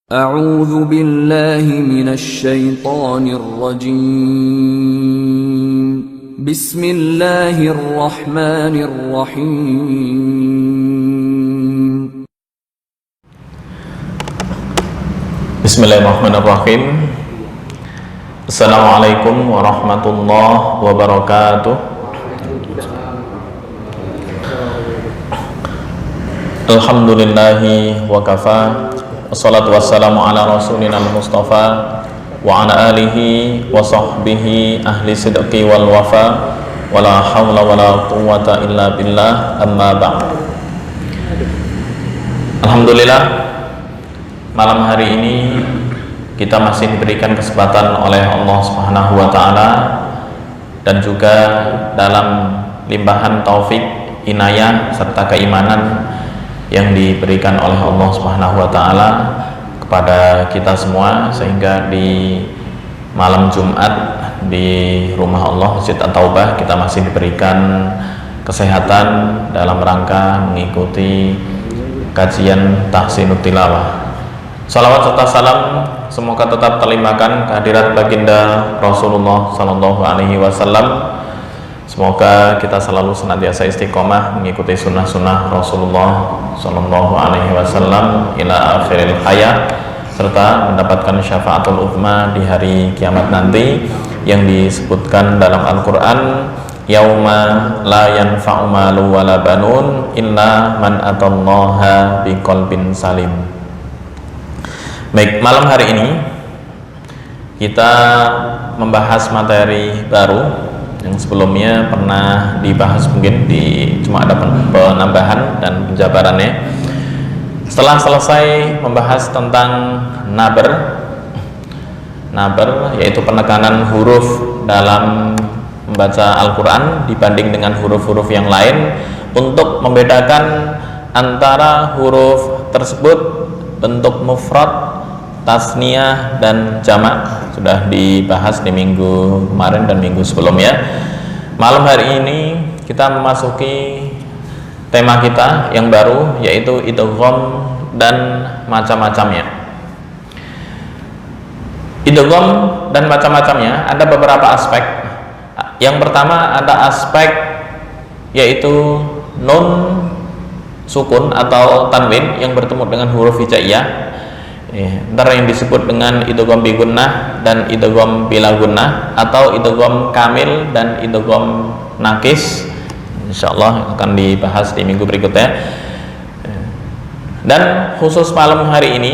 أعوذ بالله من الشيطان الرجيم بسم الله الرحمن الرحيم بسم الله الرحمن الرحيم. Assalamualaikum warahmatullahi wabarakatuh. Alhamdulillahi wa kafa. Wassalatu wassalamu ala rasulina al-mustafa wa ala alihi wa sahbihi ahli sidqi wal wafa wa la hawla wa la quwwata illa billah, amma ba'd. Alhamdulillah, malam hari ini kita masih diberikan kesempatan oleh Allah Subhanahu wa taala dan juga dalam limpahan taufik, inayah serta keimanan yang diberikan oleh Allah Subhanahu wa taala kepada kita semua, sehingga di malam Jumat di rumah Allah Masjid At-Taubah kita masih diberikan kesehatan dalam rangka mengikuti kajian tahsinut tilawah. Salawat serta salam semoga tetap terlimpahkan kehadirat baginda Rasulullah Sallallahu Alaihi Wasallam. Semoga kita selalu senantiasa istiqomah mengikuti sunnah-sunnah Rasulullah Sallallahu Alaihi Wasallam ila akhiril hayat, serta mendapatkan syafaatul uzma di hari kiamat nanti yang disebutkan dalam Al-Quran, yauma la yanfa'u malu wala banun illa man atallaha biqalbin salim. Baik, malam hari ini kita membahas materi baru yang sebelumnya pernah dibahas, mungkin cuma ada penambahan dan penjabarannya. Setelah selesai membahas tentang naber yaitu penekanan huruf dalam membaca Al-Quran dibanding dengan huruf-huruf yang lain, untuk membedakan antara huruf tersebut bentuk mufrad, tasniyah dan jamak, sudah dibahas di minggu kemarin dan minggu sebelumnya. Malam hari ini kita memasuki tema kita yang baru, yaitu idgham dan macam-macamnya. Idgham dan macam-macamnya ada beberapa aspek. Yang pertama ada aspek yaitu nun sukun atau tanwin yang bertemu dengan huruf hijaiyah. Antara yang disebut dengan idgham bi gunnah dan idgham bila gunnah, atau idgham kamil dan idgham nakis. Insyaallah akan dibahas di minggu berikutnya. Dan khusus malam hari ini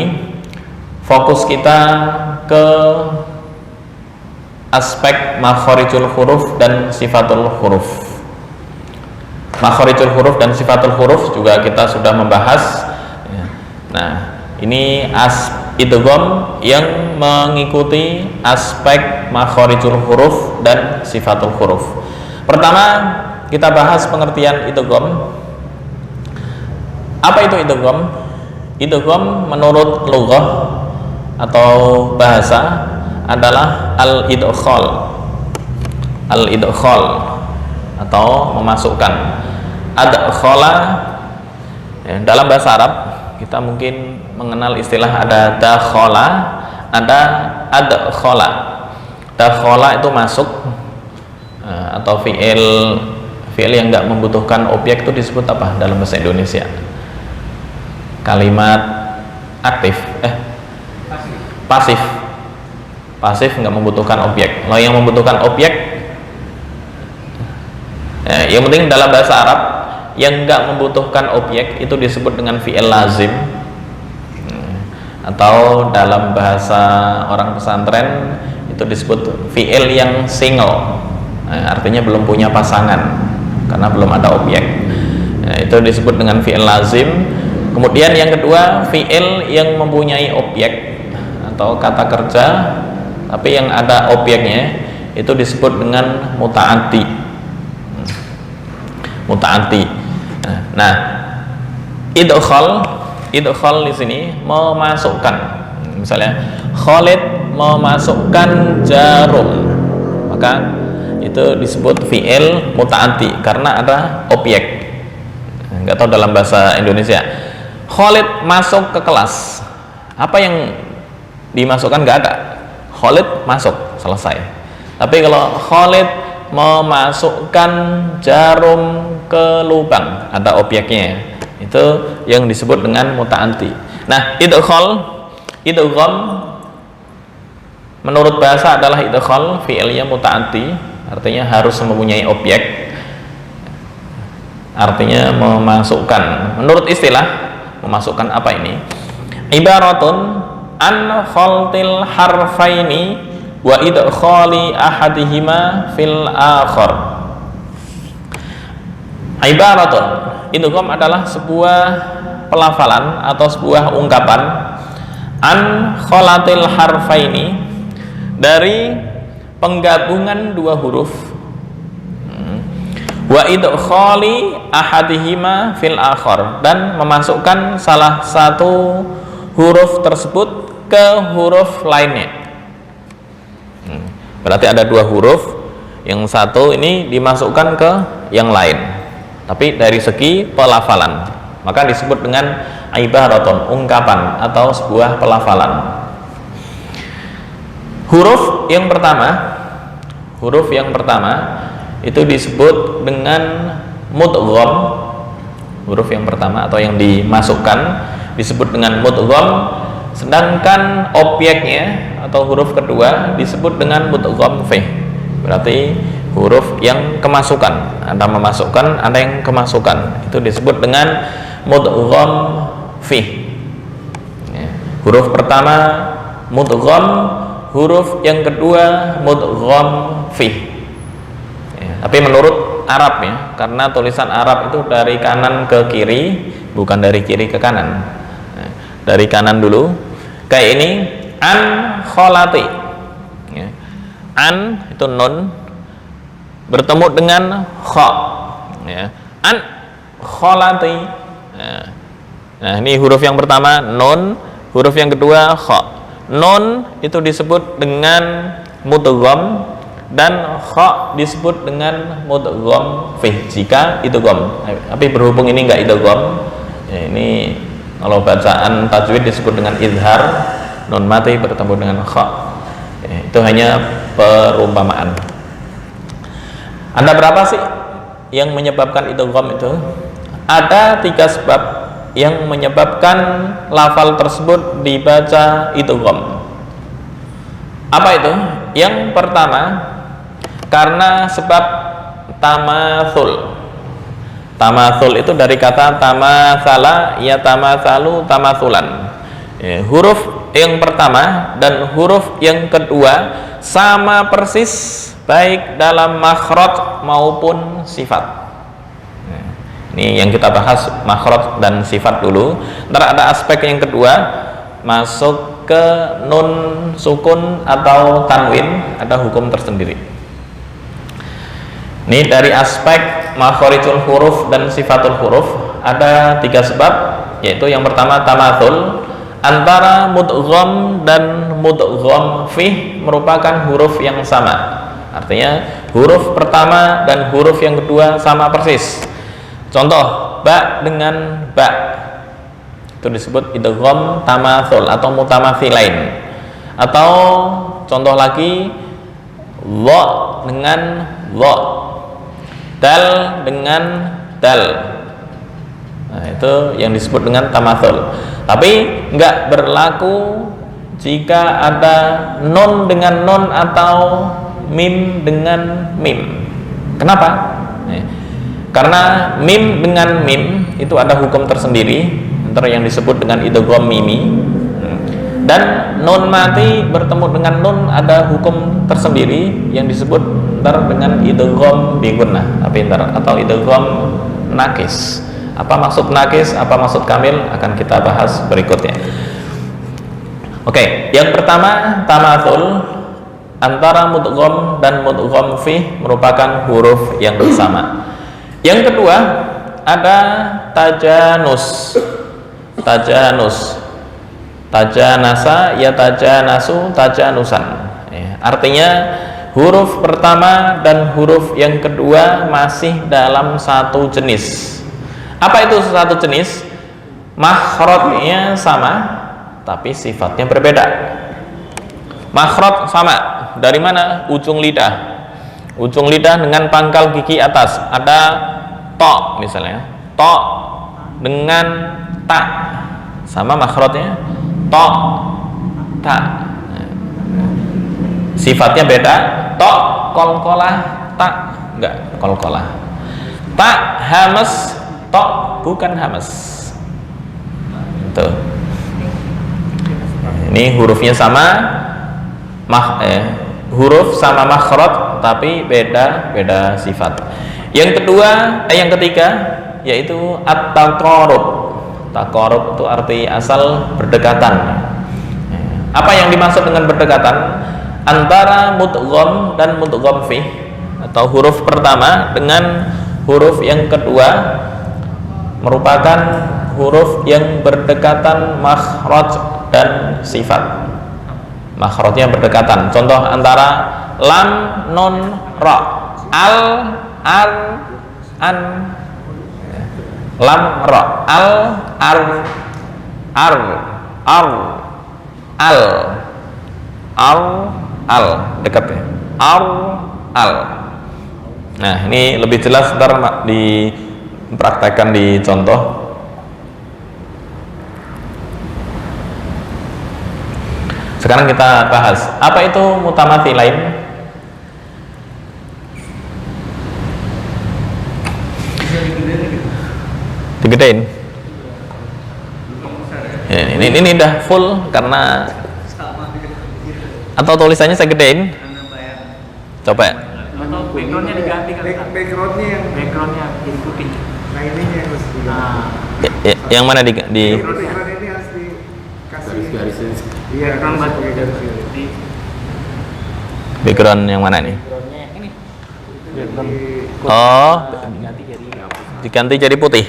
fokus kita ke aspek makharijul huruf dan sifatul huruf. Makharijul huruf dan sifatul huruf juga kita sudah membahas. Nah, ini idgham yang mengikuti aspek makharijul huruf dan sifatul huruf. Pertama, kita bahas pengertian idgham. Apa itu idgham? Idgham menurut lughah atau bahasa adalah al-idkhal. Al-idkhal atau memasukkan. Adkhala dalam bahasa Arab kita mungkin mengenal istilah ada dakhala, ada adkhala. Dakhala itu masuk, atau fi'il yang nggak membutuhkan objek itu disebut apa dalam bahasa Indonesia? Kalimat aktif, pasif. Pasif nggak membutuhkan objek. Kalau yang membutuhkan objek, yang penting dalam bahasa Arab yang nggak membutuhkan objek itu disebut dengan fi'il lazim, atau dalam bahasa orang pesantren itu disebut fi'il yang single, artinya belum punya pasangan karena belum ada objek. Itu disebut dengan fi'il lazim. Kemudian yang kedua, fi'il yang mempunyai objek atau kata kerja tapi yang ada objeknya itu disebut dengan muta'addi. Muta'addi. Nah, idkhal di sini memasukkan. Misalnya Khalid memasukkan jarum, maka itu disebut fi'il muta'addi karena ada objek. Nggak tahu dalam bahasa Indonesia. Khalid masuk ke kelas, apa yang dimasukkan nggak ada. Khalid masuk, selesai. Tapi kalau Khalid memasukkan jarum ke lubang, ada objeknya, itu yang disebut dengan muta'anti. Nah, idgham menurut bahasa adalah idghal fi'ilnya muta'anti, artinya harus mempunyai objek, artinya memasukkan. Menurut istilah, memasukkan apa ini? Ibaratun an khaltil harfaini wa idkhali ahadihima fil akhar. Ibaratun, idgham adalah sebuah pelafalan atau sebuah ungkapan an khalatil harfaini, dari penggabungan dua huruf, wa idkhali ahadihima fil akhar, dan memasukkan salah satu huruf tersebut ke huruf lainnya. Berarti ada dua huruf, yang satu ini dimasukkan ke yang lain, tapi dari segi pelafalan, maka disebut dengan ibaratun, ungkapan atau sebuah pelafalan. Huruf yang pertama itu disebut dengan mudgham. Huruf yang pertama atau yang dimasukkan disebut dengan mudgham, sedangkan objeknya atau huruf kedua disebut dengan mudgham fi. Berarti huruf yang kemasukan, ada memasukkan, ada yang kemasukan, itu disebut dengan mudgham fi. Huruf pertama mudgham, huruf yang kedua mudgham fi. Tapi menurut Arab ya, karena tulisan Arab itu dari kanan ke kiri, bukan dari kiri ke kanan. Dari kanan dulu, kayak ini, an kholati. An itu nun bertemu dengan kha. An kholati. Nah, ini huruf yang pertama nun, huruf yang kedua kha. Nun itu disebut dengan mudgham dan kha disebut dengan mudgham fi jika idgham. Tapi berhubung ini enggak idgham, ya ini kalau bacaan tajwid disebut dengan izhar, nun mati bertemu dengan kha. Ya, itu hanya perumpamaan. Ada berapa sih yang menyebabkan idgham itu? Ada 3 sebab yang menyebabkan lafal tersebut dibaca idgham. Apa itu? Yang pertama, karena sebab tamatsul. Tamatsul itu dari kata tamathala ya tamatsalu tamatsulan. Huruf yang pertama dan huruf yang kedua sama persis baik dalam makhraj maupun sifat. Ini yang kita bahas makhraj dan sifat dulu. Ntar ada aspek yang kedua, masuk ke nun sukun atau tanwin, ada hukum tersendiri. Ini dari aspek makhrijul huruf dan sifatul huruf ada 3 sebab, yaitu yang pertama tamatsul, antara mudgham dan mudgham fi merupakan huruf yang sama. Artinya huruf pertama dan huruf yang kedua sama persis. Contoh, ba dengan ba, itu disebut idgham tamatsul atau mutamathilain. Atau contoh lagi, dha dengan dha, dal dengan dal. Nah, itu yang disebut dengan tamatsul. Tapi enggak berlaku jika ada nun dengan nun atau mim dengan mim. Kenapa? Karena mim dengan mim itu ada hukum tersendiri, antara yang disebut dengan idgham mimi, dan nun mati bertemu dengan nun ada hukum tersendiri yang disebut ntar dengan idgham bi gunnah, atau idgham nakis. Apa maksud nakis, apa maksud kamil akan kita bahas berikutnya. Oke, yang pertama tamatsul, antara mudgham dan mudgham fi merupakan huruf yang bersama. Yang kedua ada tajanus. Tajanasa ya tajanasu tajanusan. Artinya huruf pertama dan huruf yang kedua masih dalam satu jenis. Apa itu satu jenis? Makhrajnya sama tapi sifatnya berbeda. Makhraj sama. Dari mana? Ujung lidah. Ujung lidah dengan pangkal gigi atas. Ada to misalnya. To dengan ta. Sama makhrajnya. To, ta. Sifatnya beda. To, kolkolah, ta. Enggak, kolkolah. Ta, hamas. To, bukan hamas. Tuh. Ini hurufnya sama. Huruf sama makhraj tapi beda sifat. Yang ketiga yaitu at-taqarrub. Taqarrub itu arti asal berdekatan. Apa yang dimaksud dengan berdekatan? Antara mudgham dan mudgham fih, atau huruf pertama dengan huruf yang kedua merupakan huruf yang berdekatan makhraj dan sifat. Makhrajnya berdekatan. Contoh antara lam, nun, ra. Al, ar, an. Lam, ra. Al, ar, ar, al, al, dekat ya. Al. Nah, ini lebih jelas ntar dipraktekkan di contoh. Sekarang kita bahas apa itu mutamathilain. Digedein. Ya, ini udah full karena atau tulisannya saya gedein. Coba. Atau backgroundnya diganti kan? Backgroundnya jadi putih. Nah ini yang harus diganti. Yang mana di Background ini harus dikasih garis-garisnya. Iya, Background harus pakai pakai garis. garis. background yang mana nih? Backgroundnya ini. Oh, Diganti jadi diganti jadi putih.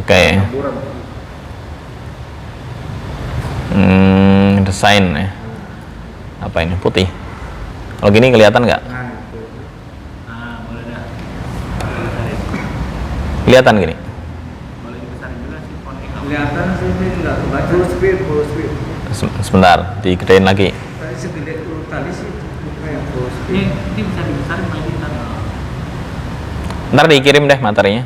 Oke. Desain ya. Apa ini? Putih. Kalau gini kelihatan nggak? Nah, itu. boleh dah. Kelihatan gini. Boleh dibesarin juga sih fontnya. Kelihatan sih ini enggak kebaca. Full speed. Sebentar, digedein lagi. Tadi segede tadi sih yang full Ini speed. bisa dibesarin lagi ntar. Ntar dikirim deh materinya.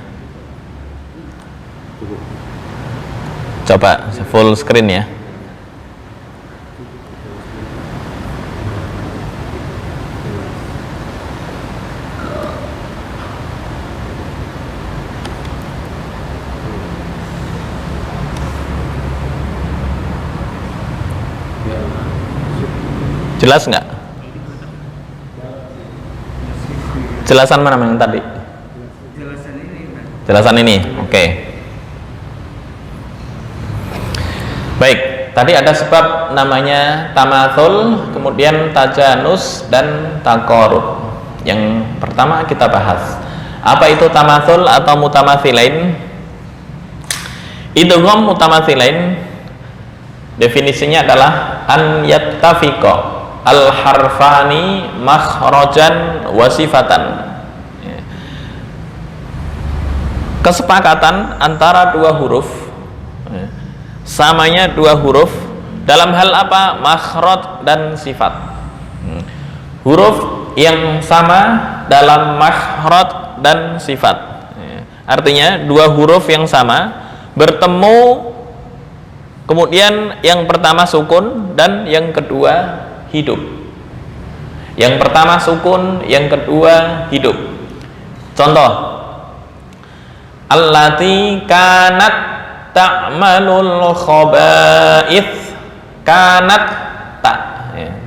Coba full screen ya. Jelas nggak? Jelasan mana yang tadi? Jelasan ini kan. Jelasan ini, oke. Baik, tadi ada sebab namanya tamatsul, kemudian tajanus dan taqarrub. Yang pertama kita bahas. Apa itu tamatsul atau mutamathilain? Idgham mutamathilain definisinya adalah an yattafiqa al-harfani makhrajan wa sifatan. Kesepakatan antara dua huruf, samanya dua huruf dalam hal apa? Makhraj dan sifat. Huruf yang sama dalam makhraj dan sifat. Artinya dua huruf yang sama bertemu, kemudian yang pertama sukun dan yang kedua hidup. Yang pertama sukun, yang kedua hidup. Contoh, allati kanat ta'malul khaba'ith. Kanat ta.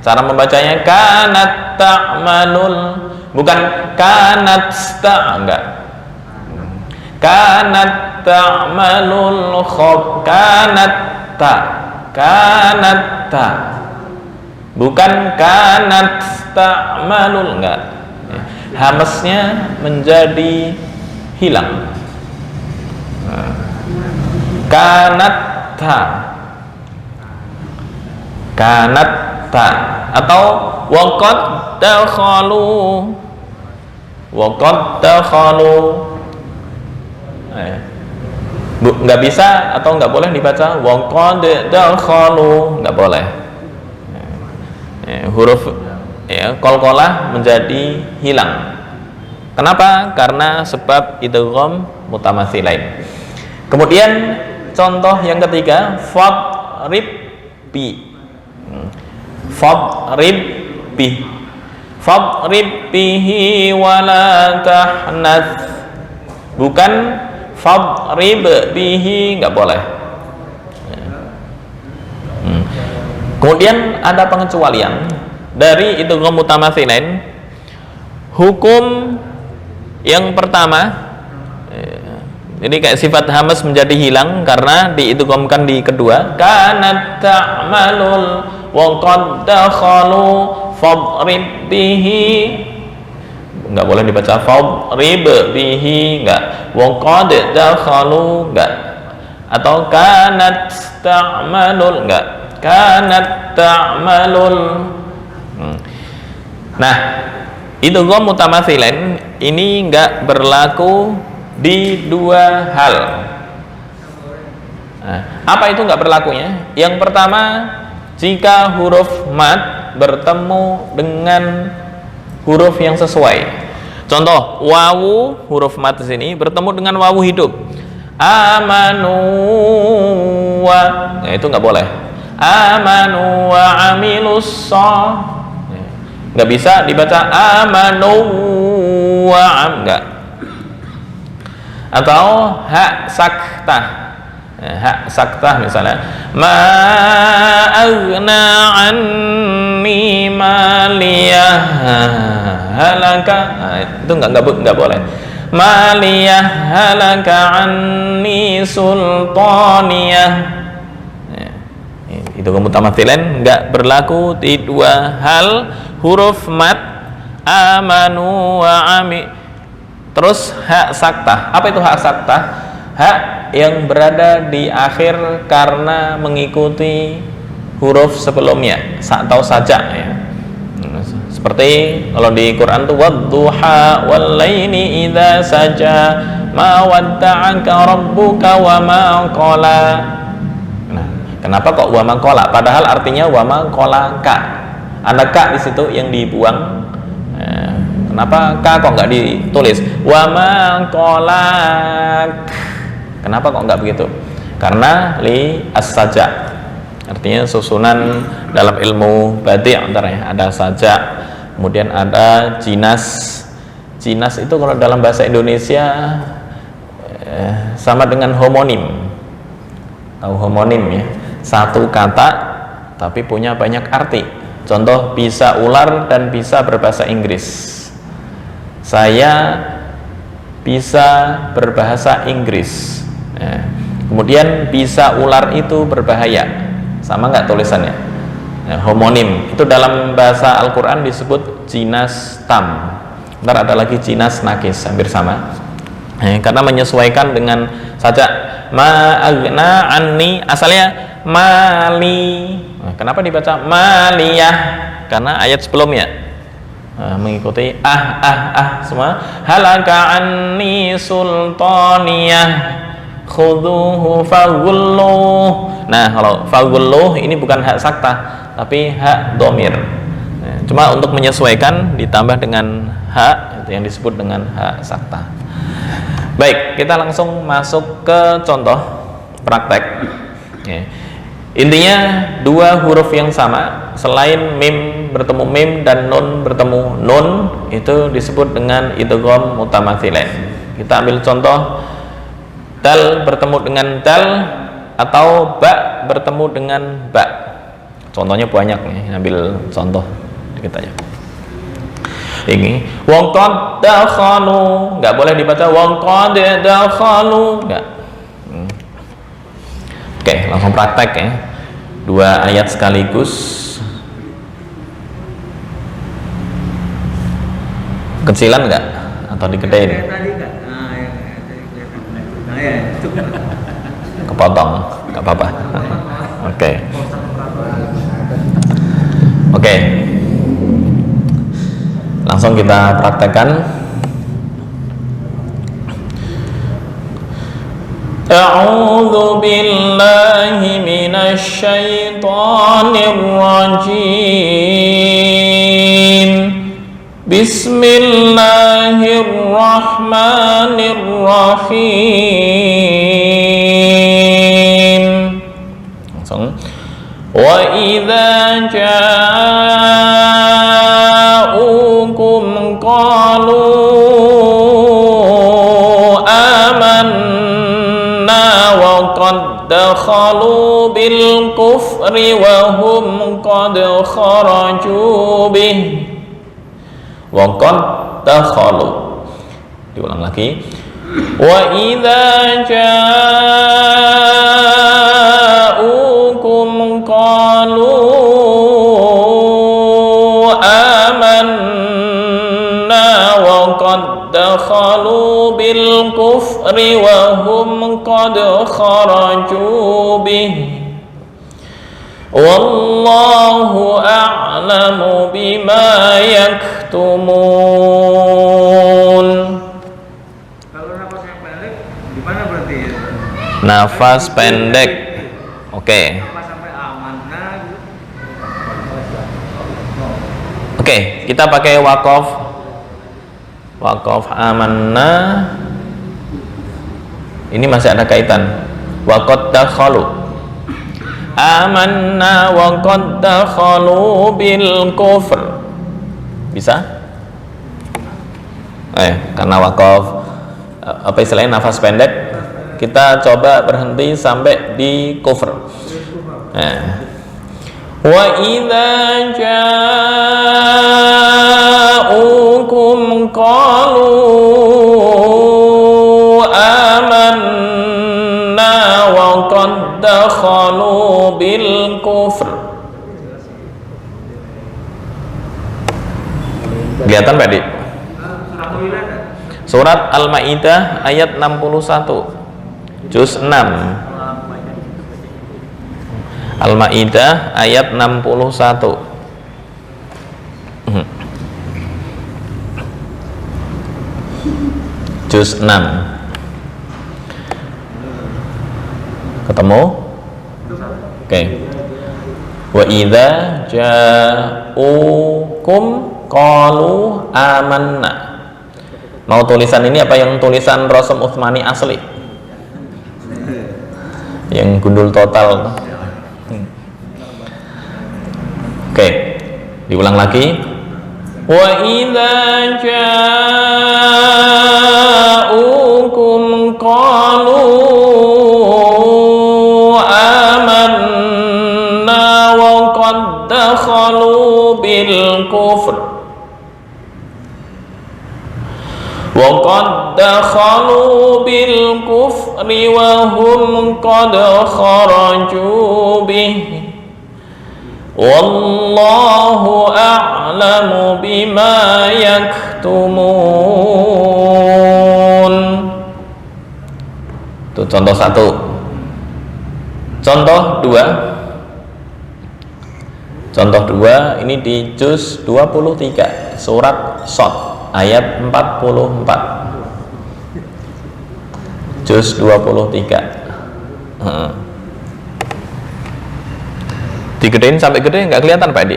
Cara membacanya kanat ta'malul, bukan kanat ta, enggak. Kanat ta'malul kanat ta. Kanat ta. Bukan kanat ta'malul, enggak. Hamesnya menjadi hilang. Kanat ta. Kanat ta. Atau waqad dakhalu. Waqad dakhalu. Nggak bisa atau nggak boleh dibaca waqad dakhalu, nggak boleh. huruf qalqalah menjadi hilang. Kenapa? Karena sebab idgham mutamatsilain. Kemudian contoh yang ketiga, fadrib bi. Fadrib bi. Fadrib bihi wala tahnath. Bukan fadrib bihi, nggak boleh. Kemudian ada pengecualian dari idgham mutamatsilain. Hukum yang pertama, jadi kayak sifat hamas menjadi hilang karena diidghamkan di kedua. Kanat ta'malul wa qad dakhalu fadrib bihi, enggak boleh dibaca fadrib bihi, enggak. Wa qad dakhalu, enggak. Atau kanat ta'malul, enggak. Kanat ta'malul. Nah, idgham mutamatsilain ini enggak berlaku di dua hal. Nah, apa itu enggak berlakunya? Yang pertama, jika huruf mad bertemu dengan huruf yang sesuai. Contoh, wawu huruf mad di sini bertemu dengan wawu hidup. Amanu wa, nah, itu enggak boleh. Amanu wa amilus nggak bisa dibaca amanu wa enggak. Atau hak saktah, hak saktah misalnya, ma aghna anni maliyah halaka, nah, itu enggak boleh. Maliyah halaka anni sultaniyah. Itu mutamatsilain enggak berlaku di dua hal. Huruf mad amanu wa ami. Terus hak saktah. Apa itu hak saktah? Hak yang berada di akhir karena mengikuti huruf sebelumnya atau saja ya. Seperti kalau di Quran tuh wadduha wal laili idza saja ma wadda'aka rabbuka wa ma qala. Nah, kenapa kok wa ma qala? Padahal artinya wa ma qalaka. Ada ka di situ yang dibuang. Kenapa ka kok nggak ditulis? Wa ma qalak. Kenapa kok nggak begitu? Karena li as-saja. Artinya susunan dalam ilmu badi' antaranya ada saja, kemudian ada jinas. Jinas itu kalau dalam bahasa Indonesia sama dengan homonim. Tahu homonim ya? Satu kata tapi punya banyak arti. Contoh, bisa ular dan bisa berbahasa Inggris. Saya bisa berbahasa Inggris. Kemudian bisa ular itu berbahaya. Sama nggak tulisannya? Homonim. Itu dalam bahasa Al-Quran disebut jinas tam. Ntar ada lagi jinas nakis, hampir sama. Karena menyesuaikan dengan saja. Ma aghna anni, asalnya mali. Kenapa dibaca maliyah? Karena ayat sebelumnya mengikuti semua. Halaka anni sultaniyah khudhuhu faghulluh. Nah, kalau faghulluh ini bukan hak saktah tapi hak domir. Cuma untuk menyesuaikan ditambah dengan hak yang disebut dengan hak saktah. Baik, kita langsung masuk ke contoh praktek. Intinya dua huruf yang sama, selain mim bertemu mim dan nun bertemu nun, itu disebut dengan idgham mutamatsilain. Kita ambil contoh, dal bertemu dengan dal atau ba bertemu dengan ba. Contohnya banyak nih, ambil contoh dikit aja. Ini wong qad dakhalu, enggak boleh dibaca wong qad dakhalu, enggak. Oke, langsung praktek ya. Dua ayat sekaligus. Kecilan enggak? Atau digedein? Tadi enggak? Nah, ya, tadi kelihatan. Nah, ya, itu. Kepotong, enggak apa-apa. Oke. Oke. Langsung kita praktekkan. A'udzu billahi minasy syaithanir rajim. Bismillahirrahmanirrahim. Langsung. Wa idza ja'ukum qalu amanna wa qad dakhalu bil kufri wa hum qad kharaju bih wa qad dakhalu. Diulang lagi. Wa idza ja'ukum qalu amanna wa qad dakhalu bil kufri wa hum qad kharaju bih wallahu a'lamu bima yaktumun. Kalau nafas yang pendek gimana berarti ya? Nafas pendek. Oke. Apa sampai amanah gitu? Oke, kita pakai waqaf. Waqaf amanna. Ini masih ada kaitan. Wa qad dakhalu. Amanna wa qad dakhalu bil kufr. Bisa? Karena waqaf apa istilahnya nafas pendek, kita coba berhenti sampai di kufr. Wa idza ja'ukum qalu amanna wa qad dakhalu bil kufr. Kelihatan Pak Dik? Surat Al-Maidah ayat 61 juz 6. Al-Maidah ayat 61. Juz 6. Ketemu? Oke. Wa idza ja'ukum qalu amanna. Mau tulisan ini apa yang tulisan Rasul Utsmani asli? Yang gundul total. Oke, diulang lagi. Wa idza ja'ukum qalu amanna wa qad dakhalu bil kufr wa qad dakhalu bil kufri wa hum qad kharaju bih wallahu a'lamu bima yaktumun. Itu contoh 1. Contoh 2. Contoh 2 ini di juz 23 surat Shad ayat 44. Juz 23. Digedein sampai gede nggak kelihatan Pak Edi?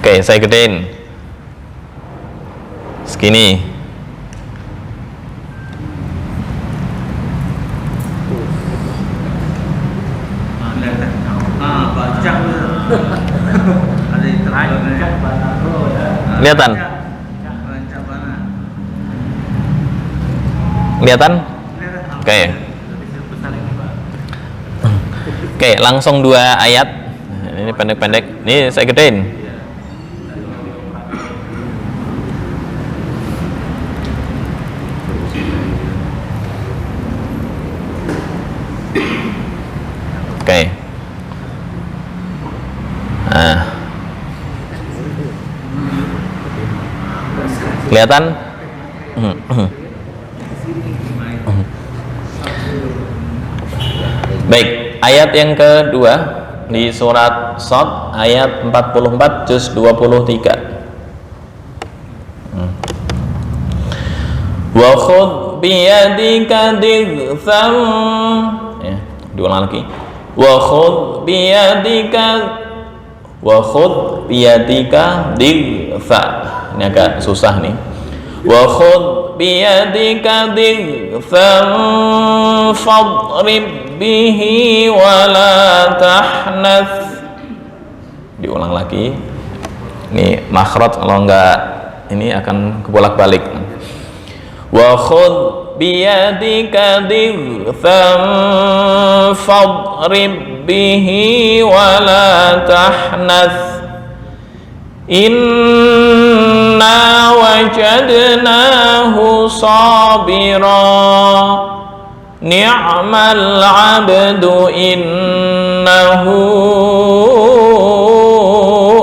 Oke, saya gedein segini. Baca ada di terakhir. Kelihatan? Kelihatan? Oke. Oke, langsung 2 ayat. Ini pendek-pendek. Ini saya gedein. Oke. Nah. Kelihatan? Baik, ayat yang kedua di surat Shad ayat 44 juz 23. Wa khudh biyadika dighfam. Diulang lagi. Wa khudh biyadika Wa khudh biyadika digfa. Ini agak susah nih. Wa khudh biyadika digfan fadrib bihi wa la tahnath. Diulang lagi. Ini makhraj, kalau enggak ini akan kebolak-balik. Wa khudh biyadika digfan fadrib bihi wa la tahnath. Inna wajadnahu sabira ni'mal 'abdu innahu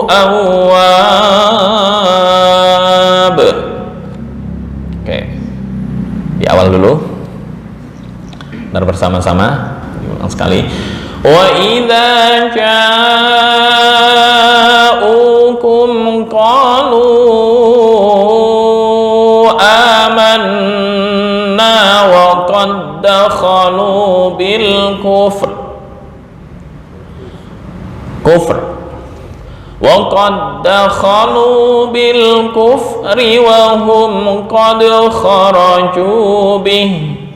awwab. Oke, di awal dulu, benar bersama-sama, diulang sekali. Wa idza ja'ukum qalu amanna wa qad dakhalu bil kufr wa qad dakhalu bil kufri wa hum qad kharaju bihi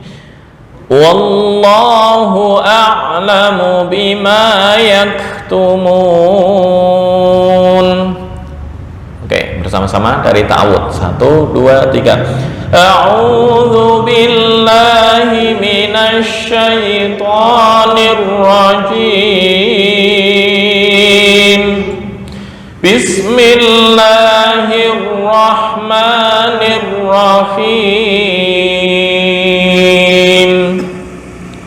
wallahu a'lamu bima yaktumun. Oke, bersama-sama dari ta'awudz. 1, 2, 3. A'udzu billahi minasy syaithanir rajim. Bismillahirrahmanirrahim.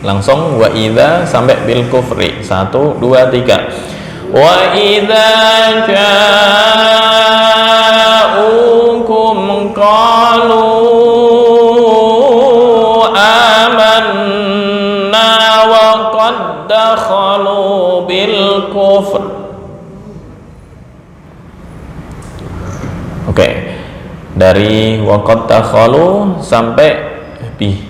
Langsung wa idza sampai bil kufri. 1, 2, 3. Wa idza ja'ukum qalu amanna wa qad dakhalu bil kufr. Oke, dari wa qad dakhalu sampai bi.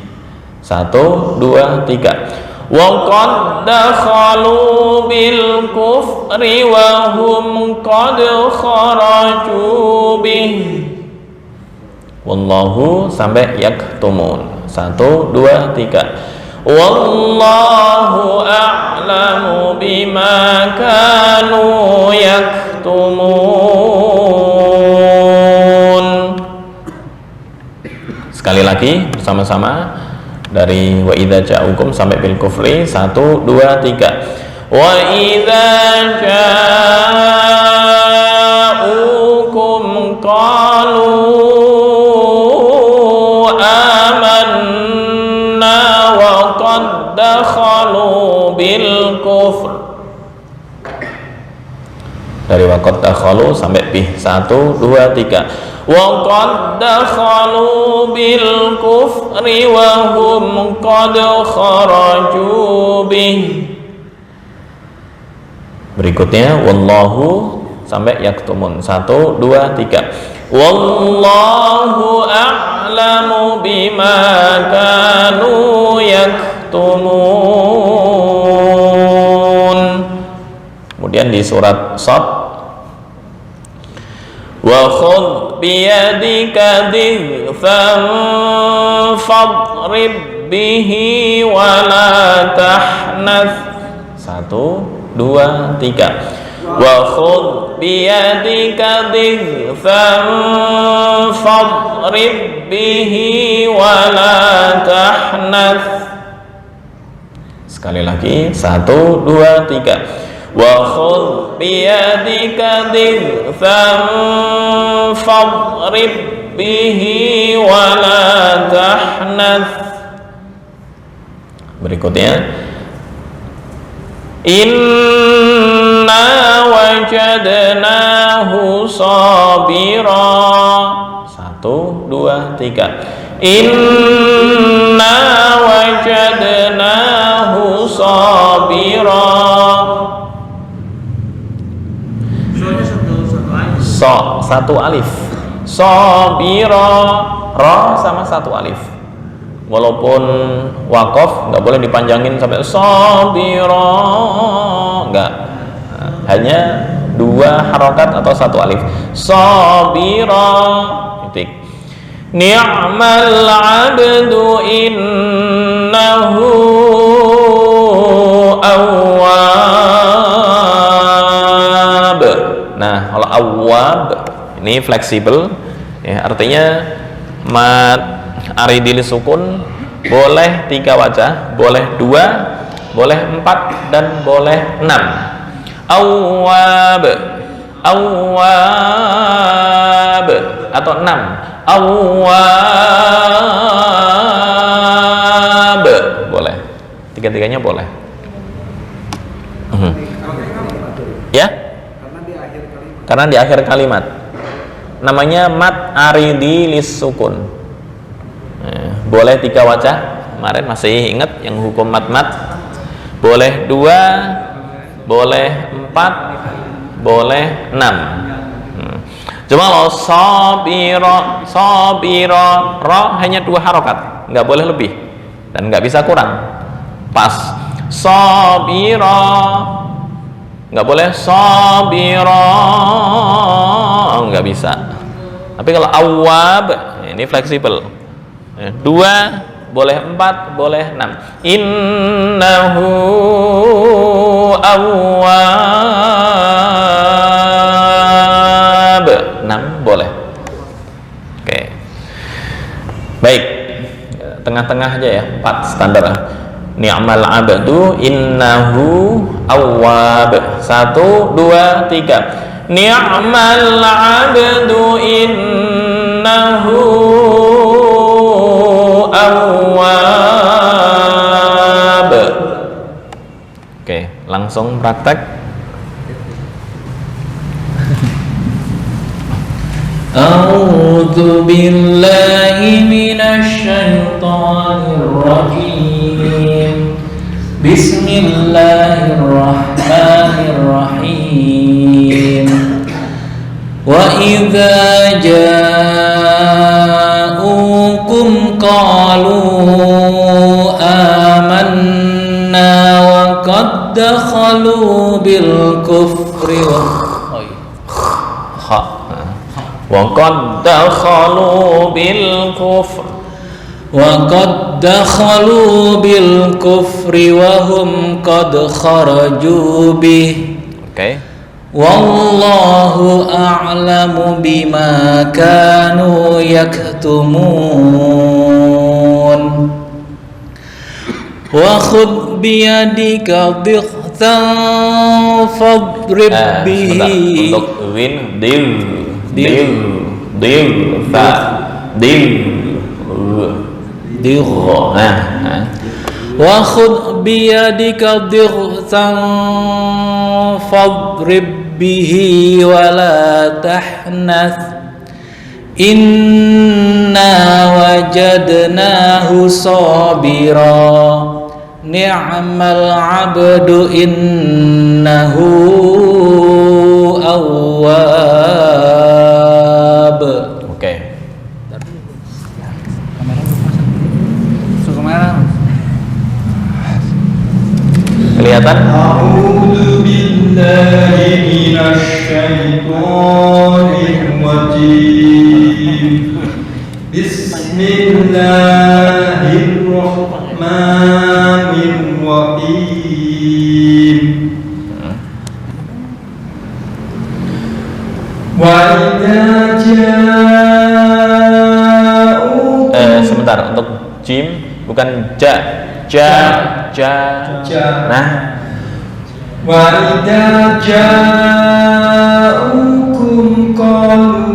1, 2, 3. Wa qad dakhalu bil kufri wa hum qad kharaju bih. Wallahu sampai yaktumun. 1, 2, 3. Wallahu a'lamu bima kanu yaktumun. Sekali lagi bersama-sama dari wa idza ja'ukum sampai bil kufri. 1, 2, 3. Wa idza ja'ukum qalu amanna wa qad dakhalu bil kufr. Dari wa qad dakhalu sampai bih. 1, 2, 3. Wa qad dakhalu bil kufri wa hum qad kharaju bih. Berikutnya wallahu sampai yaktumun. 1, 2, 3. Wallahu a'lamu bima kanu yaktumun. Kemudian di surat Shad, wa khudh biyadika digfan fadrib bihi wa la tahnath. 1, 2, 3. Wa khudh biyadika digfan fadrib bihi wa la tahnath. Sekali lagi. 1, 2, 3. Wa khudh biyadika digfan fadrib bihi wa la tahnath. Berikutnya, inna wajadnahu sabira. 1, 2, 3. Inna wajadnahu sabira. So, 1 alif. Sabira. Ra sama 1 alif. Walaupun wakaf nggak boleh dipanjangin sampai sabira, nggak. Hanya 2 harokat atau 1 alif. Sabira, titik. Ni'mal 'abdu innahu awwab. Nah, kalau awwab ini fleksibel ya, artinya mat aridil sukun boleh 3 wajah, boleh 2, boleh 4, dan boleh 6. Awwab, awwab, atau 6. Awwab, boleh. Tiga-tiganya boleh. Ya? Karena di akhir kalimat. Namanya mat aridi lis sukun. Boleh 3 wajah. Kemarin masih ingat yang hukum mat-mat. Boleh 2, boleh 4, boleh 6. Cuma kalau sabira, sabira, ra hanya 2 harokat, nggak boleh lebih dan nggak bisa kurang. Pas. Sabira, nggak boleh sabira, nggak bisa. Tapi kalau awwab ini fleksibel. 2 boleh 4, boleh 6. Innahu awwab, 6 boleh. Oke. Baik. Tengah-tengah aja ya, 4 standar. Ni'mal 'abdu innahu awwab. 1, 2, 3. Ni'mal 'abdu innahu awwab. Oke, langsung praktek. A'udzu billahi minasy syaithanir rajim. Bismillahirrahmanirrahim. Wa idza ja'ukum qalu amanna wa qad dakhalu bil kufri wa qad dakhalu bil kufr, wa qad dakhalu bil kufri wa hum qad kharaju bih. Oke. Wallahu a'lamu bima kanu yaktumun. Wa khudh biyadika dhiqtan fadrib bihi. Untuk win dil fa dil. Nah. Wa khudh biyadika dhiqtan fadrib bihi wa la tahnath. Inna wajadnahu sabira. Ni'mal 'abdu innahu awwab. Oke. Kelihatan? A'udzu billahi minasy syaithanir rajim. Bismillahirrahmanirrahim. Wa idza ja'u. Sebentar, untuk jim bukan ja. Nah, wa idza ja'ukum qalu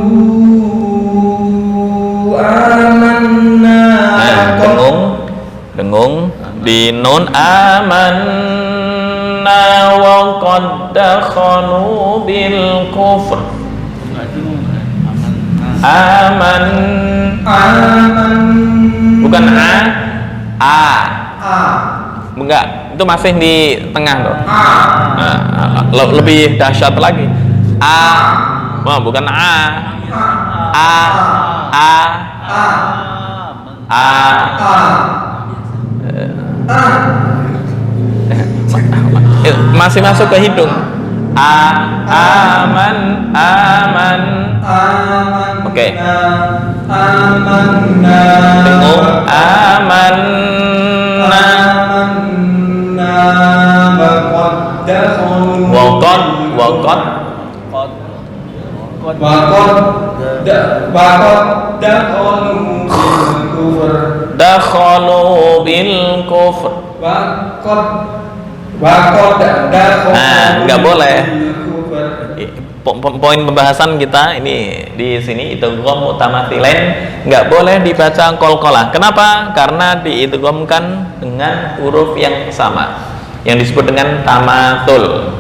amanna. dengung di nun amanna wa qad dakhalu bil kufr. Aman bukan enggak, itu masih di tengah loh. Lebih dahsyat lagi. Bukan masih masuk ke hidung. Aman. Oke. Dengung. Amanna. Waqad dakhalu bil kufr. Nggak boleh. Poin pembahasan kita ini di sini idgham mutamathilain nggak boleh dibaca qalqalah. Kenapa? Karena diidghamkan dengan huruf yang sama yang disebut dengan tamathul.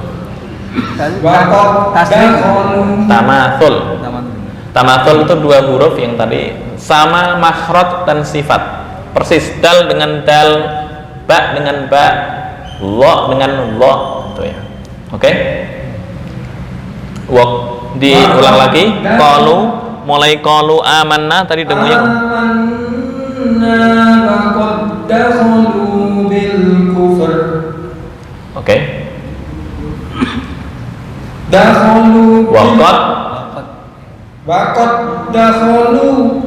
Tamathul itu dua huruf yang tadi sama makhraj dan sifat, persis. Dal dengan dal, ba dengan ba, lo dengan lo, itu ya. Oke? Diulang lagi. Qalu, mulai qalu amanna tadi dengunya. Oke. Waqad dakhalu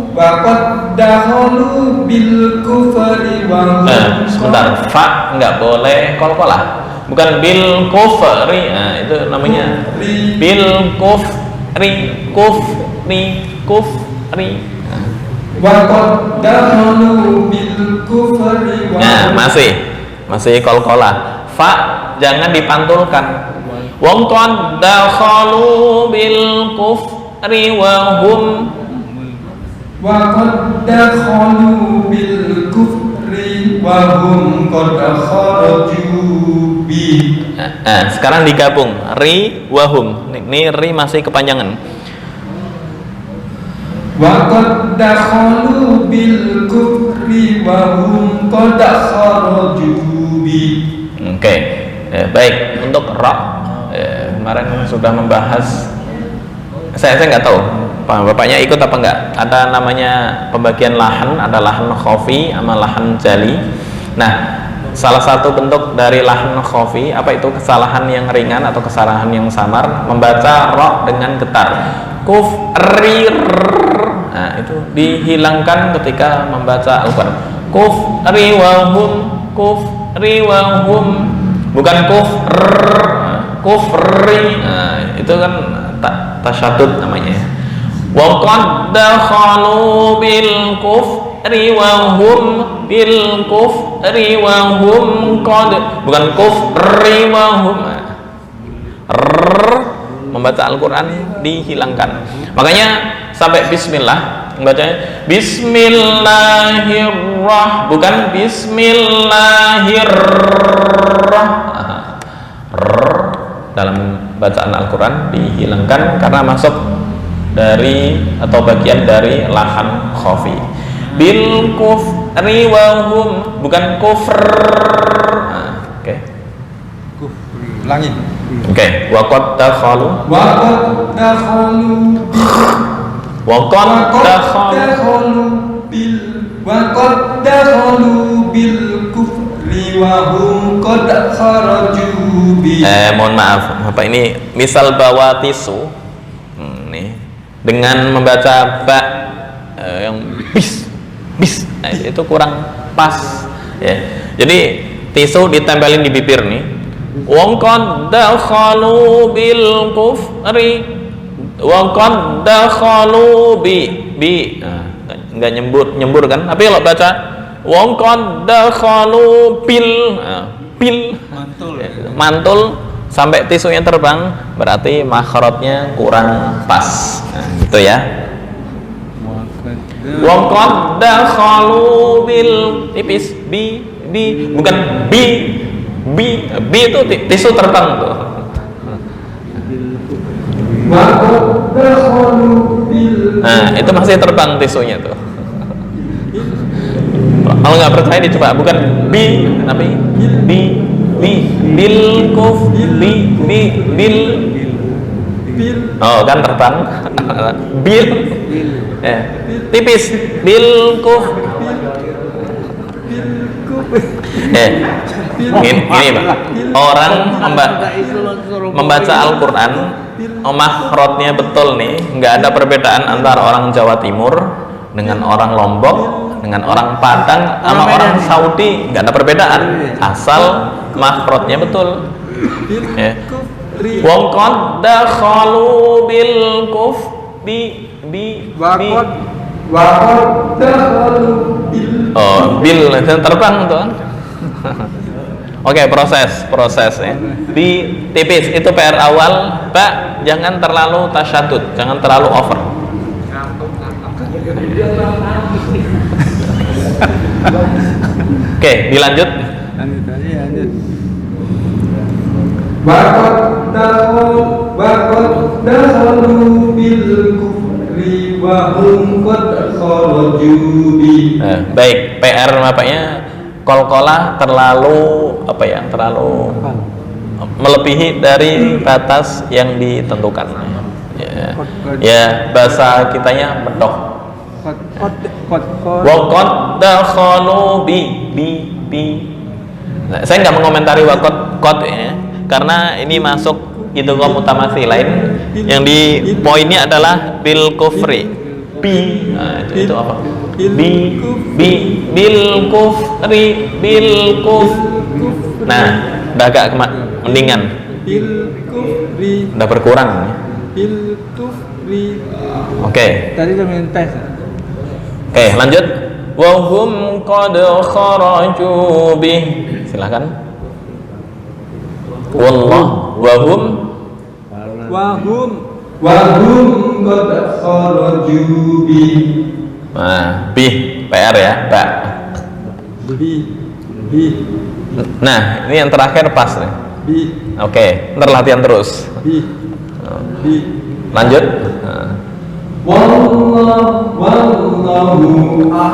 bil kufri wa sebentar, fa nggak boleh qalqalah. Bukan bil kufri. Nah, itu namanya bil kufri. Waqad dakhalu bil kufri wa nah, masih qalqalah. Fa jangan dipantulkan. Waqad dakhalu bil kufri wa hum qad kharaju bi. Nah, sekarang digabung ri wa hum. Ini ri masih kepanjangan. Waqad dakhalu bil kufri wa hum qad kharaju bi. Oke. Baik, untuk ra kemarin sudah membahas, saya nggak tahu bapaknya ikut apa enggak. Ada namanya pembagian lahan, ada lahan khafi sama lahan jali. Nah, salah satu bentuk dari lahan khafi, apa itu kesalahan yang ringan atau kesalahan yang samar, membaca ra dengan getar. Kufri. Nah, itu dihilangkan ketika membaca Al-Qur'an. Kufri wa hum, bukan kufri. Nah, itu kan tasyadud namanya. Wa qad dakhalu bil kufri wa hum qad, bukan kufri wa hum. Membaca Al-Qur'an dihilangkan. Makanya sampai bismillah membacanya bismillahirrahmanirrahim, bukan bismillahirrahmanirrahim. Dalam bacaan Al-Quran dihilangkan karena masuk dari atau bagian dari lahan khafi. Bil kufri wa hum, bukan kufr. Oke. Langit. Oke. Waqad dakhalu bil kufri wa hum qad kharaju bi. Mohon maaf, Bapak, ini misal bawa tisu. Nih, dengan membaca ba yang bis. Nah, itu kurang pas ya. Jadi tisu ditempelin di bibir nih. Wa qad dakhalu bil kufri wa qad dakhalu bi. Nah, enggak nyembur kan? Tapi kalau baca wa qad dakhalu bil mantul sampai tisunya terbang, berarti makhrajnya kurang pas. Nah, gitu ya. Wa qad dakhalu bil tipis bi, bukan bi itu tisu terbang tuh. Nah, itu masih terbang tisunya tuh. Kalau nggak percaya dicoba, bukan bi tapi bil oh kan terbang bil tipis bil kuf Ini Pak. Orang membaca Al-Quran, makhrajnya betul nih, nggak ada perbedaan antara orang Jawa Timur dengan orang Lombok, dengan orang Padang, sama orang Saudi, nggak ada perbedaan, asal makhrajnya betul. Ya. Wong qad dakhalu bil kuf bi oh bil terbang tuh. Oke, proses ya. Di tipis itu PR awal, Pak, jangan terlalu tasyadud, jangan terlalu over. Oke, dilanjut. Waqad dakhalu bil kufri wa hum qad kharaju bi. Baik, PR Bapaknya qalqalah terlalu terlalu melebihi dari batas yang ditentukan. Ya, bahasa kitanya medok. Waqad dakhalu bi. Nah, saya nggak mengomentari waqad ya, karena ini masuk idgham mutamatsilain yang di poinnya adalah bil kufri. Nah, itu apa? Bil kufri bil kuf. Nah, udah agak mendingan. Bil kufri. Udah berkurang. Bil kufri. Oke. Tadi udah main tes. Oke, lanjut. Wa hum qad kharaju bih. Silakan. Wallah wa hum qad kharaju bi. Nah, bih PR ya, Pak. Bi. Nah, ini yang terakhir pas nih. Bi. Oke, ntar latihan terus. Bi. Lanjut.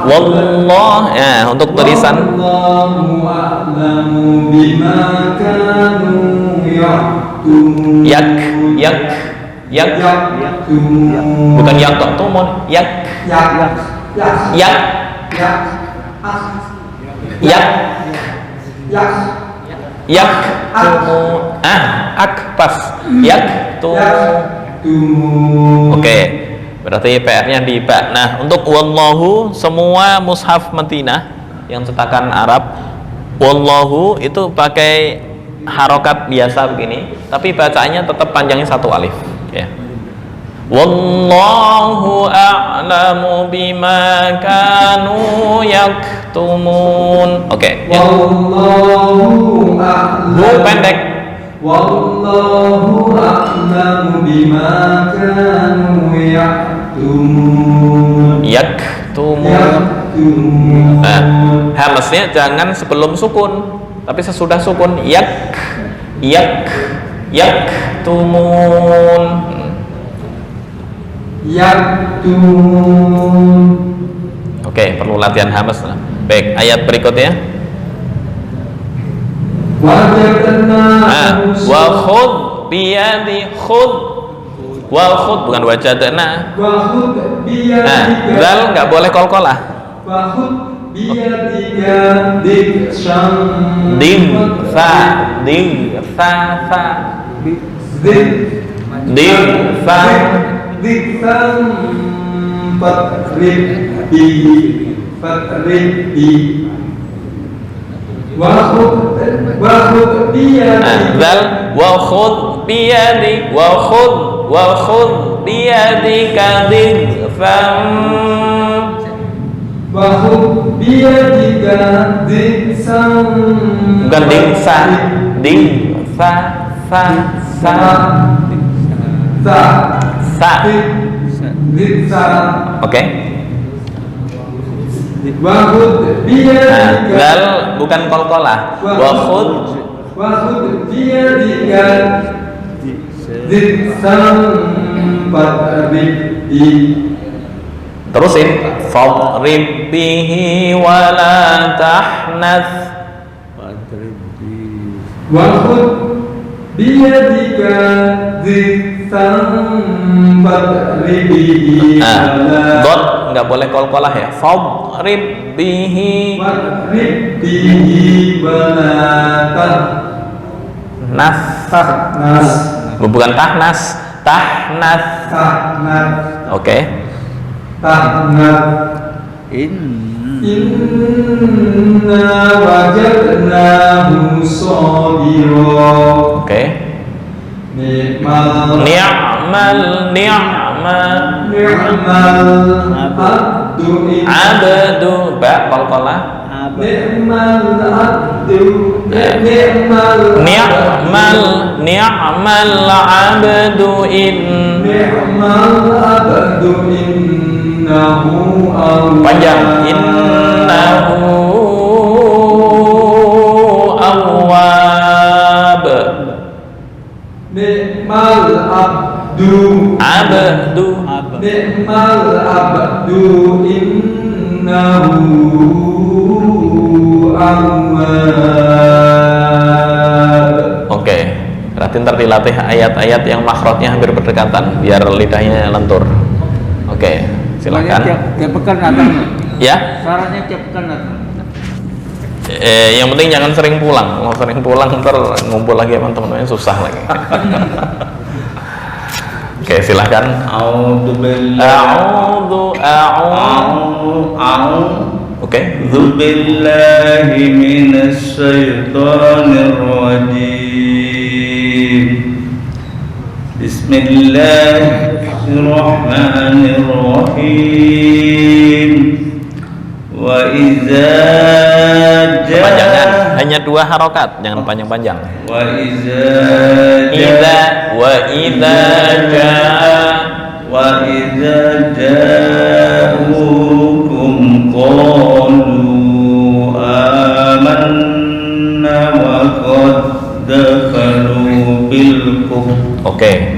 Wallah ya, untuk tulisan Wallahu a'lamu bima kanu ya'tumun. Yak bukan yak tuh mon yak pas yak tuh. Oke, berarti PR-nya di ba. Nah, untuk wallahu semua mushaf Madinah yang cetakan Arab, wallahu itu pakai harokat biasa begini, tapi bacaannya tetap panjangnya satu alif ya. Wallahu a'lamu bima kanu yaktumun. Oke, Wallahu a'lamu. pendek. Wallahu a'lamu bima kanu yaktumun. Nah, hamznya jangan sebelum sukun, tapi sesudah sukun. Yaktumun. Oke, perlu latihan hamz. Baik, ayat berikutnya. Wa khud biyadi khud. Wa khud bukan wajadna. Nah, zal nggak boleh qalqalah. Wa khud biyadika diksan. Diksan fatrib bi. Wa khud biyadika. Zal wa khud biyadika diksan. Wa khud biyadika diksan. Bukan diksan, Oke. Zal bukan qalqalah. Wa khud biyadika diksan fatrib. Terusin. Fadrib bihi wa la tahnath. Wa khud biyadika dziksan fadribihi dot nggak boleh kol-kolah ya. Fadrib bihi balatan nas. Bukan tahnas, tahnas. Oke. Tahnas. Inna wajadnahu sabira. Oke. Ni'mal abdu ba qalqalah. Ni'mal abdu ni'mal abdu innahu panjang innahu awwab. Ni'mal abdu ni'mal abdu innahu awwab. Oke, berarti ntar dilatih ayat-ayat yang makhrajnya hampir berdekatan biar lidahnya lentur. Oke, silakan. Tiap pekan datang. Ya? Syaratnya tiap pekan datang. Yang penting jangan sering pulang. Kalau sering pulang ntar ngumpul lagi sama teman-temannya susah lagi. Oke, silahkan. Oke. Billahi minas syaitanir rajim. Bismillahirrahmanirrahim. Wa idza Panjangan, hanya 2 harokat, jangan panjang-panjang. Wa idza ja'ukum qalu amanna wa qad dakhalu bil kufr. Oke.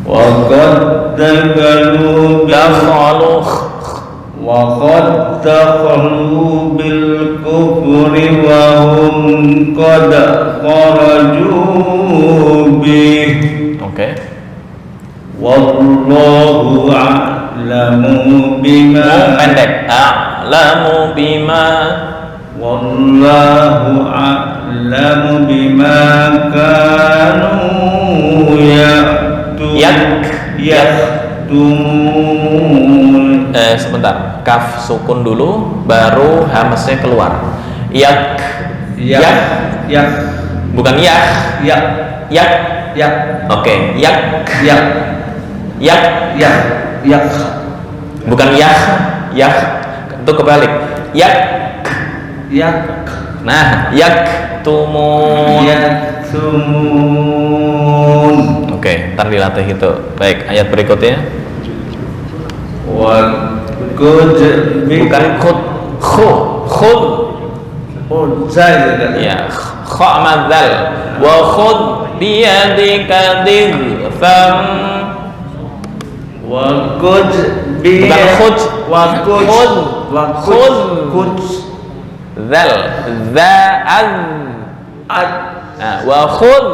Wa qad dakhalu bil kufri wa hum qad kharaju bih. Oke. Wallahu a'lamu bima Pendek. A'lamu bima. Wallahu a'lamu bima kanu yaktumun. Sebentar. Kaf sukun dulu, baru hamzahnya keluar. Bukan yak. Oke. Bukan yak. Itu kebalik. Nah, yaktumun. Oke, ntar dilatih itu. Baik, ayat berikutnya. Bukan khud. Ya, kha madzal. Wa khud biyadika dighfam. Bukan khud. Khud. Zal. Wa khud.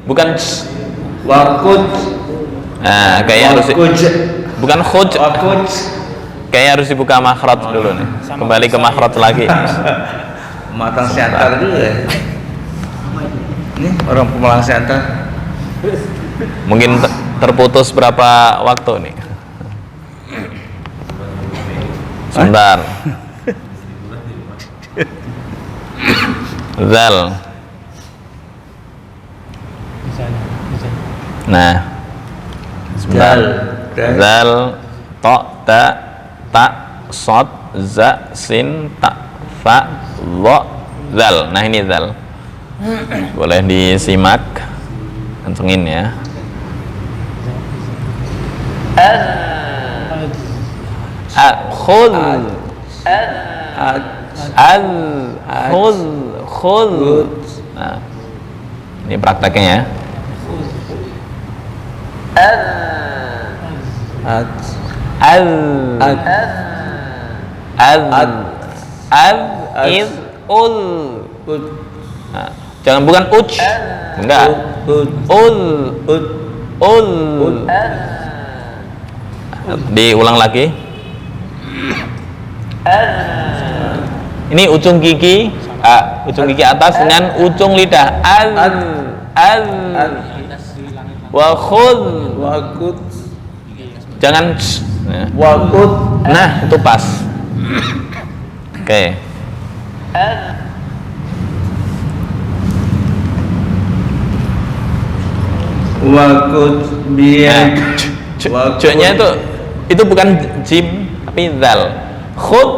Bukan kayaknya harus bukan khud. Kayaknya harus dibuka makhraj dulu nih. Kembali ke makhraj lagi. Matang siantar juga ya. Ini orang pemalang siantar. Mungkin terputus berapa waktu nih? Sebentar. Zal. Nah. Sebentar. Zal, ta, ta, sod, za, sin, ta, fa, lo, zal. Nah ini zal. Boleh disimak, kencengin ya. Khud, khud. Nah, ini prakteknya ya. Nah, jangan bukan uj, enggak. Ul. Diulang lagi. Ini ujung gigi, ujung gigi atas dengan ujung lidah. Wa khudh. Jangan nah, itu pas. Oke. Wakut biak. C-nya itu bukan jim tapi zal. Khud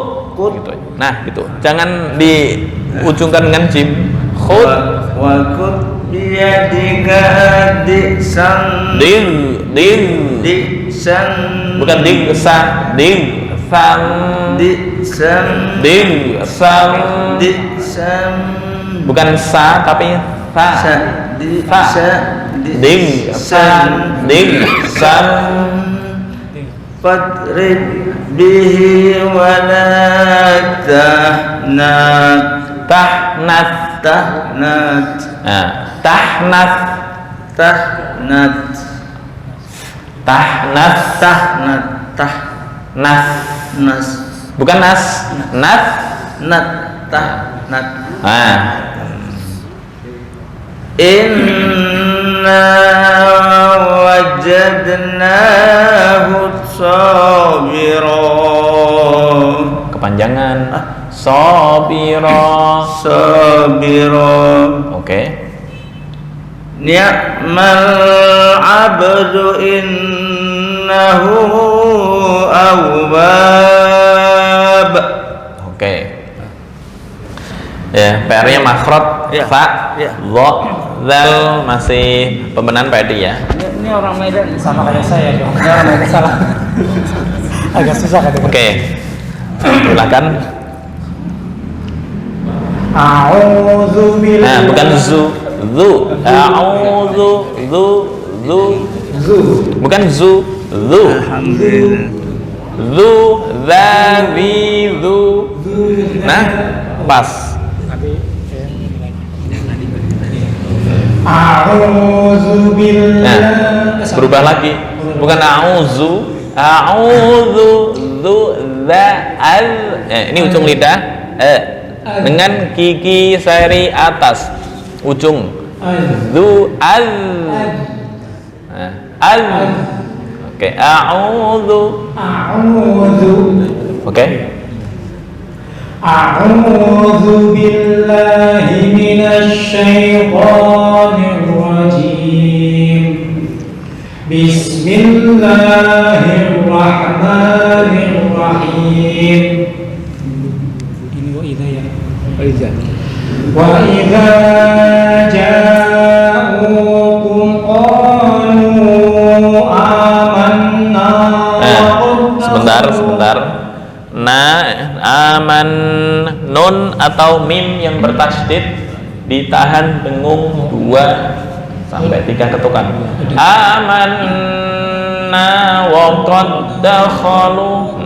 gitu. Nah, gitu. Jangan diujungkan dengan jim. Khud. Wakut biadika diksan. Diksan. Bukan diksan. Diksan. Diksan. Bukan sa tapi sa. Diksan. Fadrib bihi wala tahnat. Nas. Bukan nas. Tahnat. Inna wajadnahu sabira. Kepanjangan. Sabira. Oke. Ni'mal abdu innahu awwab. Oke. Ya, PR-nya makhraj, fa, dha, zal masih pembenahan Pak Edi ya. Ini orang Medan sama kayak saya dong. Ini orang Medan salah. Agak susah katanya. Oke. Silakan. A'udzu billahi. Nah, bukan zu. A'udzu zu. Bukan zu. Zu. Zu, dzabi, zu. Nah, pas. A'udzu billahi. Nah, berubah lagi. Bukan a'udzu, zu, za, al. Ini ujung lidah dengan gigi seri atas. Ujung. Zu, al. Al. Oke, a'udzu. Oke. A'udzu billahi minasy syaithanir rajim. Bismillahirrahmanirrahim. Ini wa idza ya. Wa idza ja'ukum qalu amanna. Sebentar. Aman, nun atau mim yang bertasydid ditahan dengung 2 sampai 3 ketukan. Amanna wa qad dakhalu.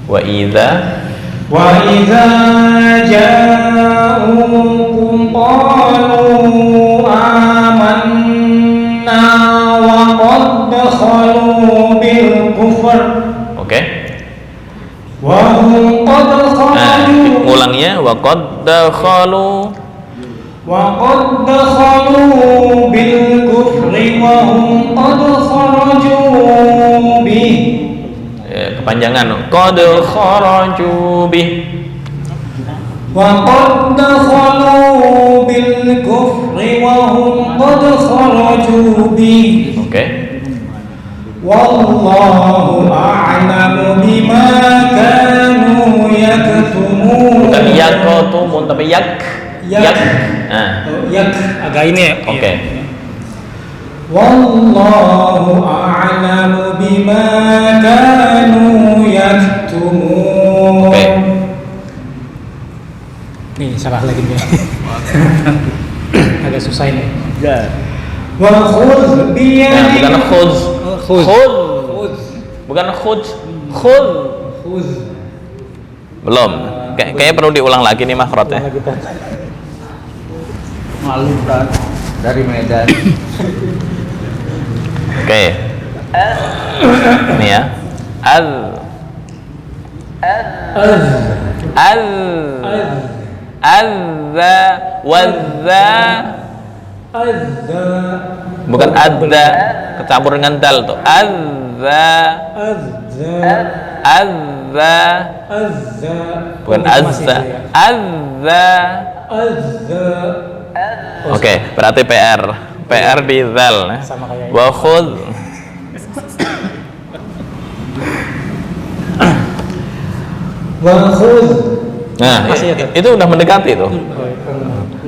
Wa idza ja'ukum qalu amanna wa qad dakhalu bil kufr. Oke. Wa hum qad kharaju. Ulangnya wa qad dakhalu bil kufri wa hum qad kharaju bih. Kepanjangan qad kharaju bih. Wa qad dakhalu bil kufri wa hum qad kharaju bih. Oke. Wallahu a'lamu bima kanu yaktumun. Bukan yaktumun tapi yak. Nah. Yak agak ini ya. Oke. Wallahu a'lamu bima kanu yaktumun. Oke. Nih salah lagi nih. Agak susah ini. Ya. Wa khudh bi yadik. Bukan khudh. Bukan khudh. Belum. Kayaknya perlu diulang lagi nih makhrajnya. Malu kan dari Medan. Oke. Ini ya. Al Azza wazza. Bukan adza, kecampur dengan dal tuh. Azza. Bukan azza. Azza. Oke, berarti PR di zal. Sama kayak Wa khudh. Nah, Masih ya, Dok? itu udah mendekati tuh.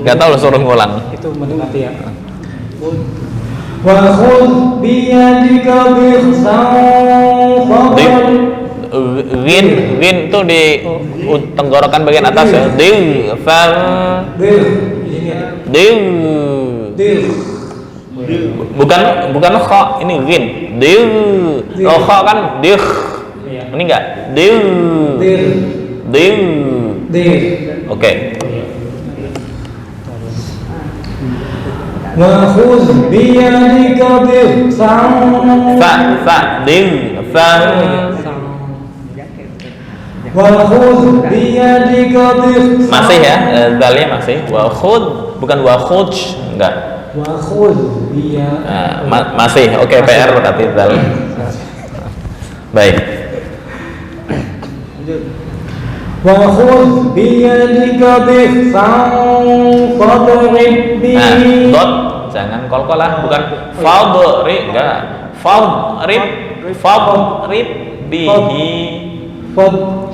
Gak tahu lo suruh ngulang. Itu mendekati ya. وخذ بيدك ضغثا Rin tuh di tenggorokan bagian atas ya. Bukan kha, ini rin. Oh, kha kan dikh. Ini enggak. Oke. وخذ بيدك ضغثا وخذ بيدك ضغثا Masih ya, zalnya masih. Wa khud, bukan wa khuj, enggak. وخذ بيدك Masih. Oke, PR berarti zal. Baik. وخذ بيدك ضغثا فاضرب به Dot, jangan kol-kolah, bukan fadrib, enggak. Fadrib bihi.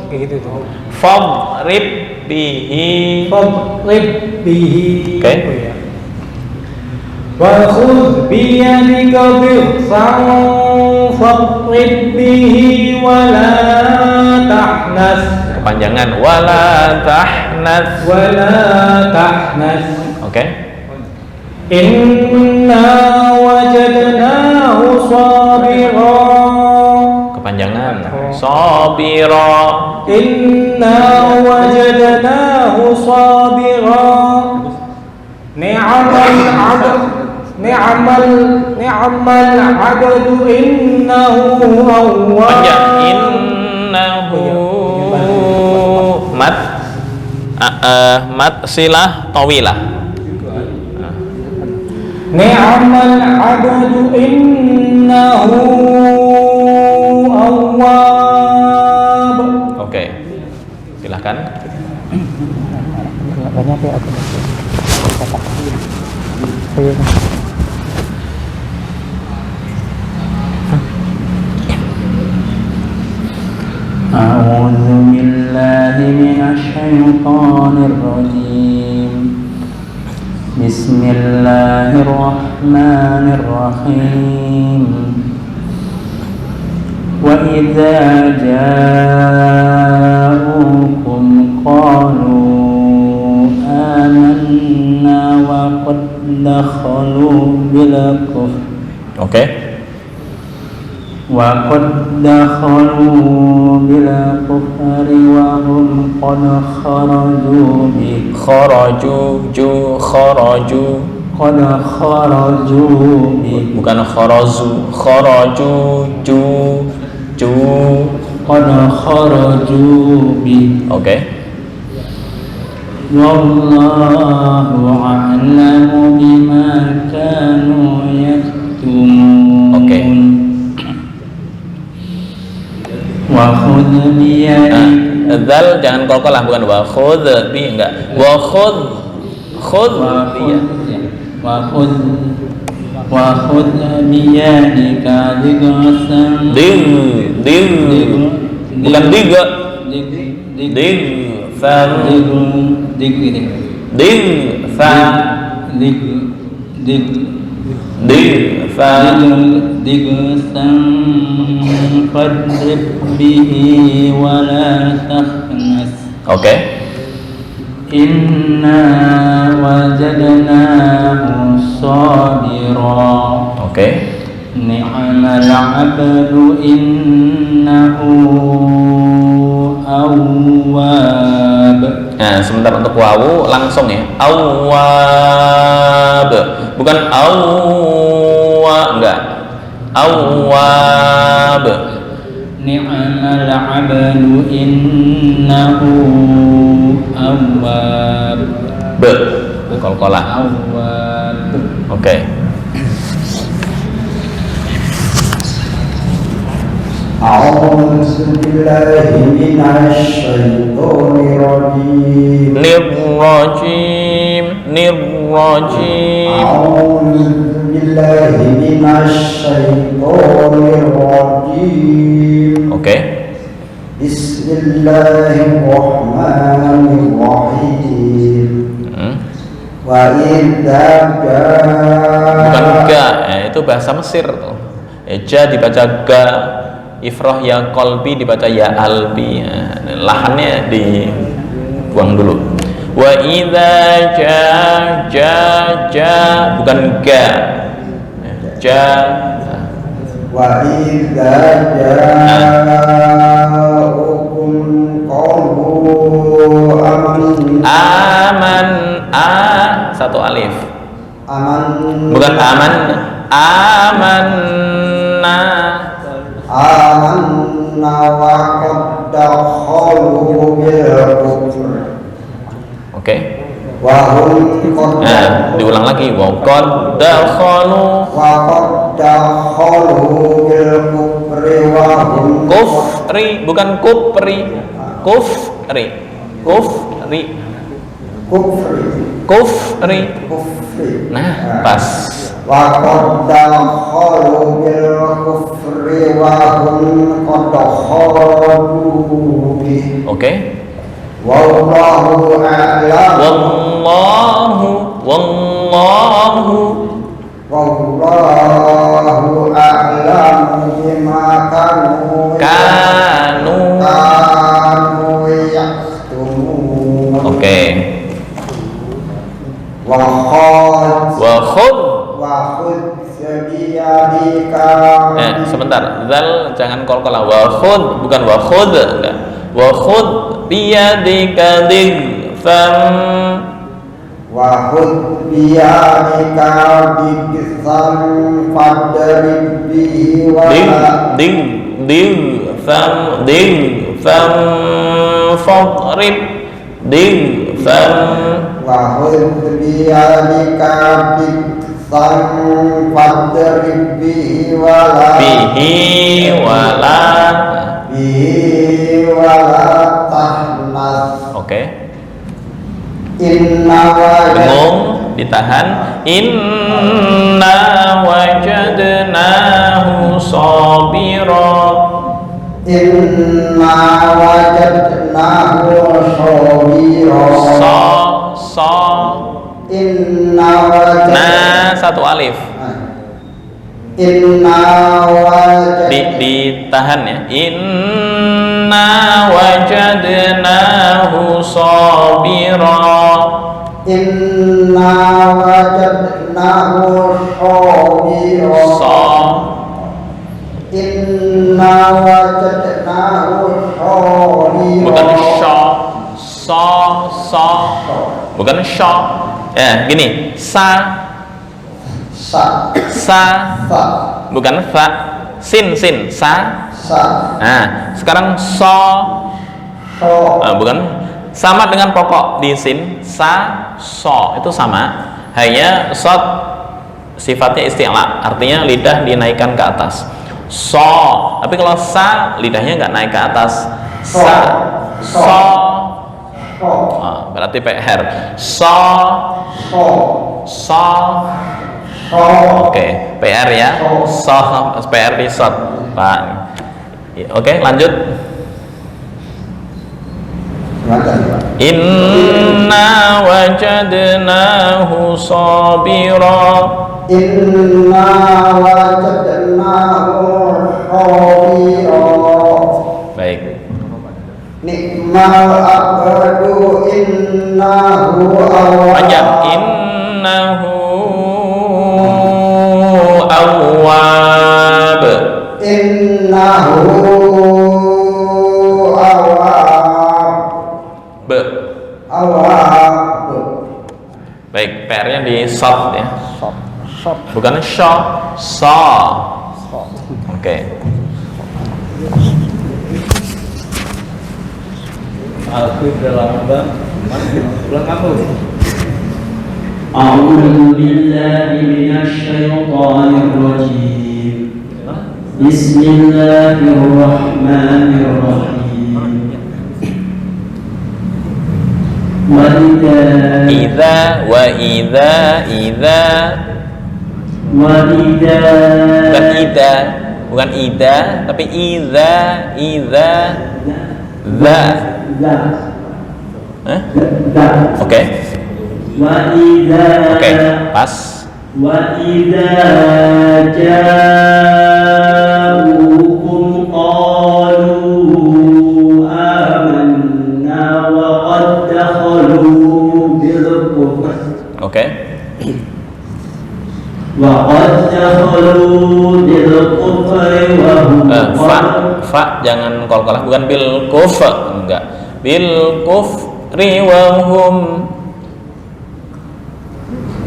Kayak gitu tuh. Fadrib bihi. فاضرب به Oke. وخذ بيدك ضغثا فاضرب به ولا تحنث Kepanjangan wala tahnas. Oke. Inna wajadnahu sabira. Kepanjangan sabira. Inna wajadnahu sabira. Ni'mal abdu innahu awwab. Panjang. Innahu mat silah tawilah. Ni'mal abdu innahu awwab. Oke. Silahkan. Banyak ya aku. أعوذ بالله من الشيطان الرجيم بسم الله الرحمن الرحيم وإذا جاءوكم قالوا آمنا وقد دخلوا بالكفر وقد دخلوا بالكفر وهم قد خرجوا به Bukan kharazu, قد خرجوا به Oke. والله أعلم بما كانوا يكتمون Oke. وخذ بيدك Zal jangan kol-kolah, bukan wa khudh bi, enggak. Wa khudh bi. وخذ بيدك ضغثا Bukan diga. فاضرب به ولا تخنث Oke. إنا وجدناه صابرا Oke. نعم العبد إنه أواب Nah, sebentar untuk wawu langsung ya. Awwab. Bukan enggak. Awwab. Ni'mal 'abdu innahu awwab. Qalqalah. Awwab. Oke. A'udzu billahi minasyaitonir rajim. Nirrajim. A'udzu billahi minasyaitonir rajim. Oke. Bismillahirrahmanirrahim. Wa idza Bukan ga, itu bahasa Mesir tuh. Ja dibaca ga, ifrah ya qalbi dibaca ya albi. Lahannya dibuang dulu. Wa idza ja bukan ga. Ja. wa idza ja'ukum qalu aman satu alif. Bukan aman. Amanna wa qad dakhalu bil kufr. Oke. Wa hum qad diulang lagi. Wa qad dakhalu bil kufri wa hum kufri, bukan kupri. Kufri. Nah, pas. Wa qad dakhalu bil kufri wa hum qad dakhalu bi. Oke. Wallahu a'lam. Wallahu a'lam bima kanu yaktumun. Oke. Wa khudh biyadika. Sebentar, zal jangan qalqalah. Wa khudh, bukan wa khudh, enggak. Wa khudh biyadika dighfam. Wa khudh biyadika dighfam fadrib bihi wa dighfam fadrib dighfam. Wa khudh biyadika dighfam fadrib bihi wala tahnas. Oke. Dengung, ditahan. Inna wajadnahu sabira. Inna wajadnahu sabira. Inna wajadnahu. Nah, satu alif. Inna wajadnahu. Ditahan ya. Inna wajadnahu sabira. Inna wajadnahu sabira. Inna wajadnahu sabira. Bukan bukan sha. Ya, gini. Sa. Bukan fa. Sin. Sa. Nah, sekarang so. Bukan. Sama dengan pokok di sin. Sa, so. Itu sama. Hanya sod sifatnya isti'la. Artinya lidah dinaikkan ke atas. So. Tapi kalau sa, lidahnya nggak naik ke atas. Berarti PR. Oke, PR ya. PR di shot. Pak. Oke, lanjut. Inna wajadnahu sabira. Inna wajadnahu sabira. Baik. Ni'mal abdu innahu awwab. Panjang. Innahu awwab. Innahu awwab. Baik, PR-nya di shot ya. Shop. Bukan shop, saw. Oke. Aku udah lama banget. Ulang apa? أعوذ بالله من الشيطان الرجيم بسم الله الرحمن الرحيم Idza wa idza bukan ida, bukan ida, tapi idza za. Oke. Oke, pas. وَإِذَا جَاءُوكُمْ قَالُوا آمَنَّا وَقَدْ دَخَلُوا بِالْكُفْرِ Oke. وَهُمْ Fa jangan qalqalah, bukan bil kuf, enggak. Bil kufri wa hum.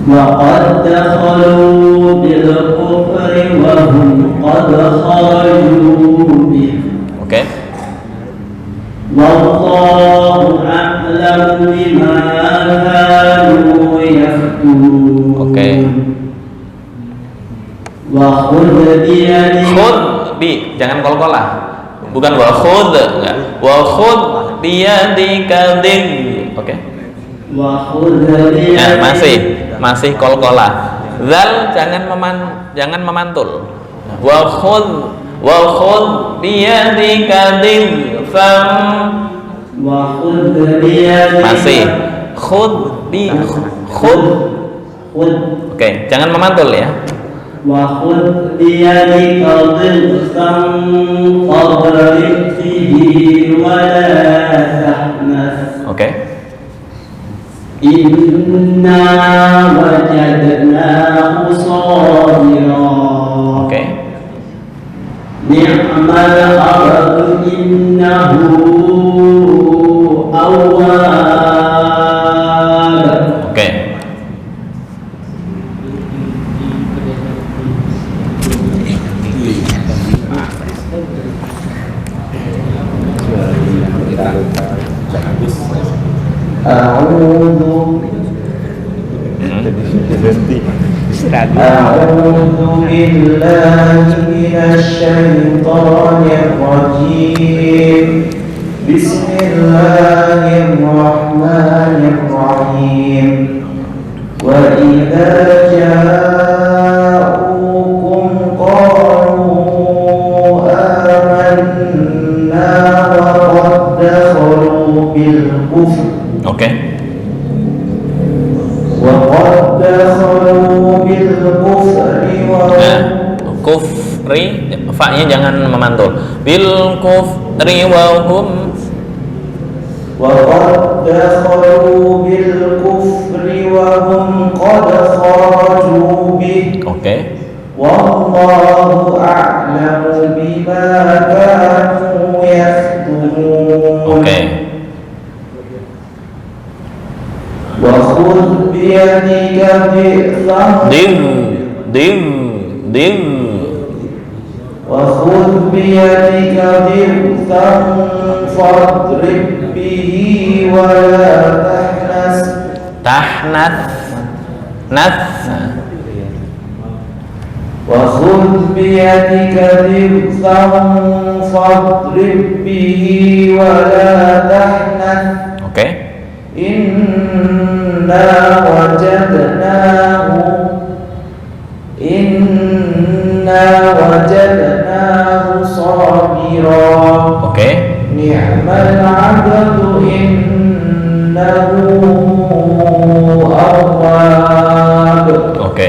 وَقَدْ دَخَلُوا بِالْكُفْرِ وَهُمْ قَدْ خَرَجُوا بِهِ Oke. وَاللَّهُ أَعْلَمُ بِمَا كَانُوا يَكْتُمُونَ Oke. وَخُذْ بِيَدِكَ Khud bi, jangan qalqalah. Bukan wa khud, enggak. Wa khud biyadika din. Oke. وَخُذْ Nah, بِيَدِكَ masih qalqalah. Zal jangan memantul. Wa khud biyadika fam. وَخُذْ بِيَدِكَ Masih khud bi khud. Oke, jangan memantul ya. وَخُذْ بِيَدِكَ ضِغْثًا فَاضْرِبْ بِهِ وَلَا تَحْنَثْ Oke. إِنَّا وَجَدْنَاهُ صَابِرًا Oke. نِعْمَ الْعَبْدُ إِنَّهُ أَوَّابٌ Oke. أعوذ بالله من الشيطان الرجيم بسم الله الرحمن الرحيم وإذا جاءوكم قالوا آمنا وقد دخلوا بالكفر Oke. وقد دخلوا بالكفر Nah, kufri fa-nya jangan memantul. Bil kufri wa hum. وقد دخلوا بالكفر وهم قد خرجوا به Oke. والله أعلم بما كانوا يكتمون Oke. وخذ بيدك ضغثا Dim. وخذ بيدك ضغثا فاضرب به ولا تحنث Nath. وخذ بيدك ضغثا فاضرب به ولا تحنث Oke. إنا وجدناه صابرا Oke. نعم العبد إنه أواب Oke.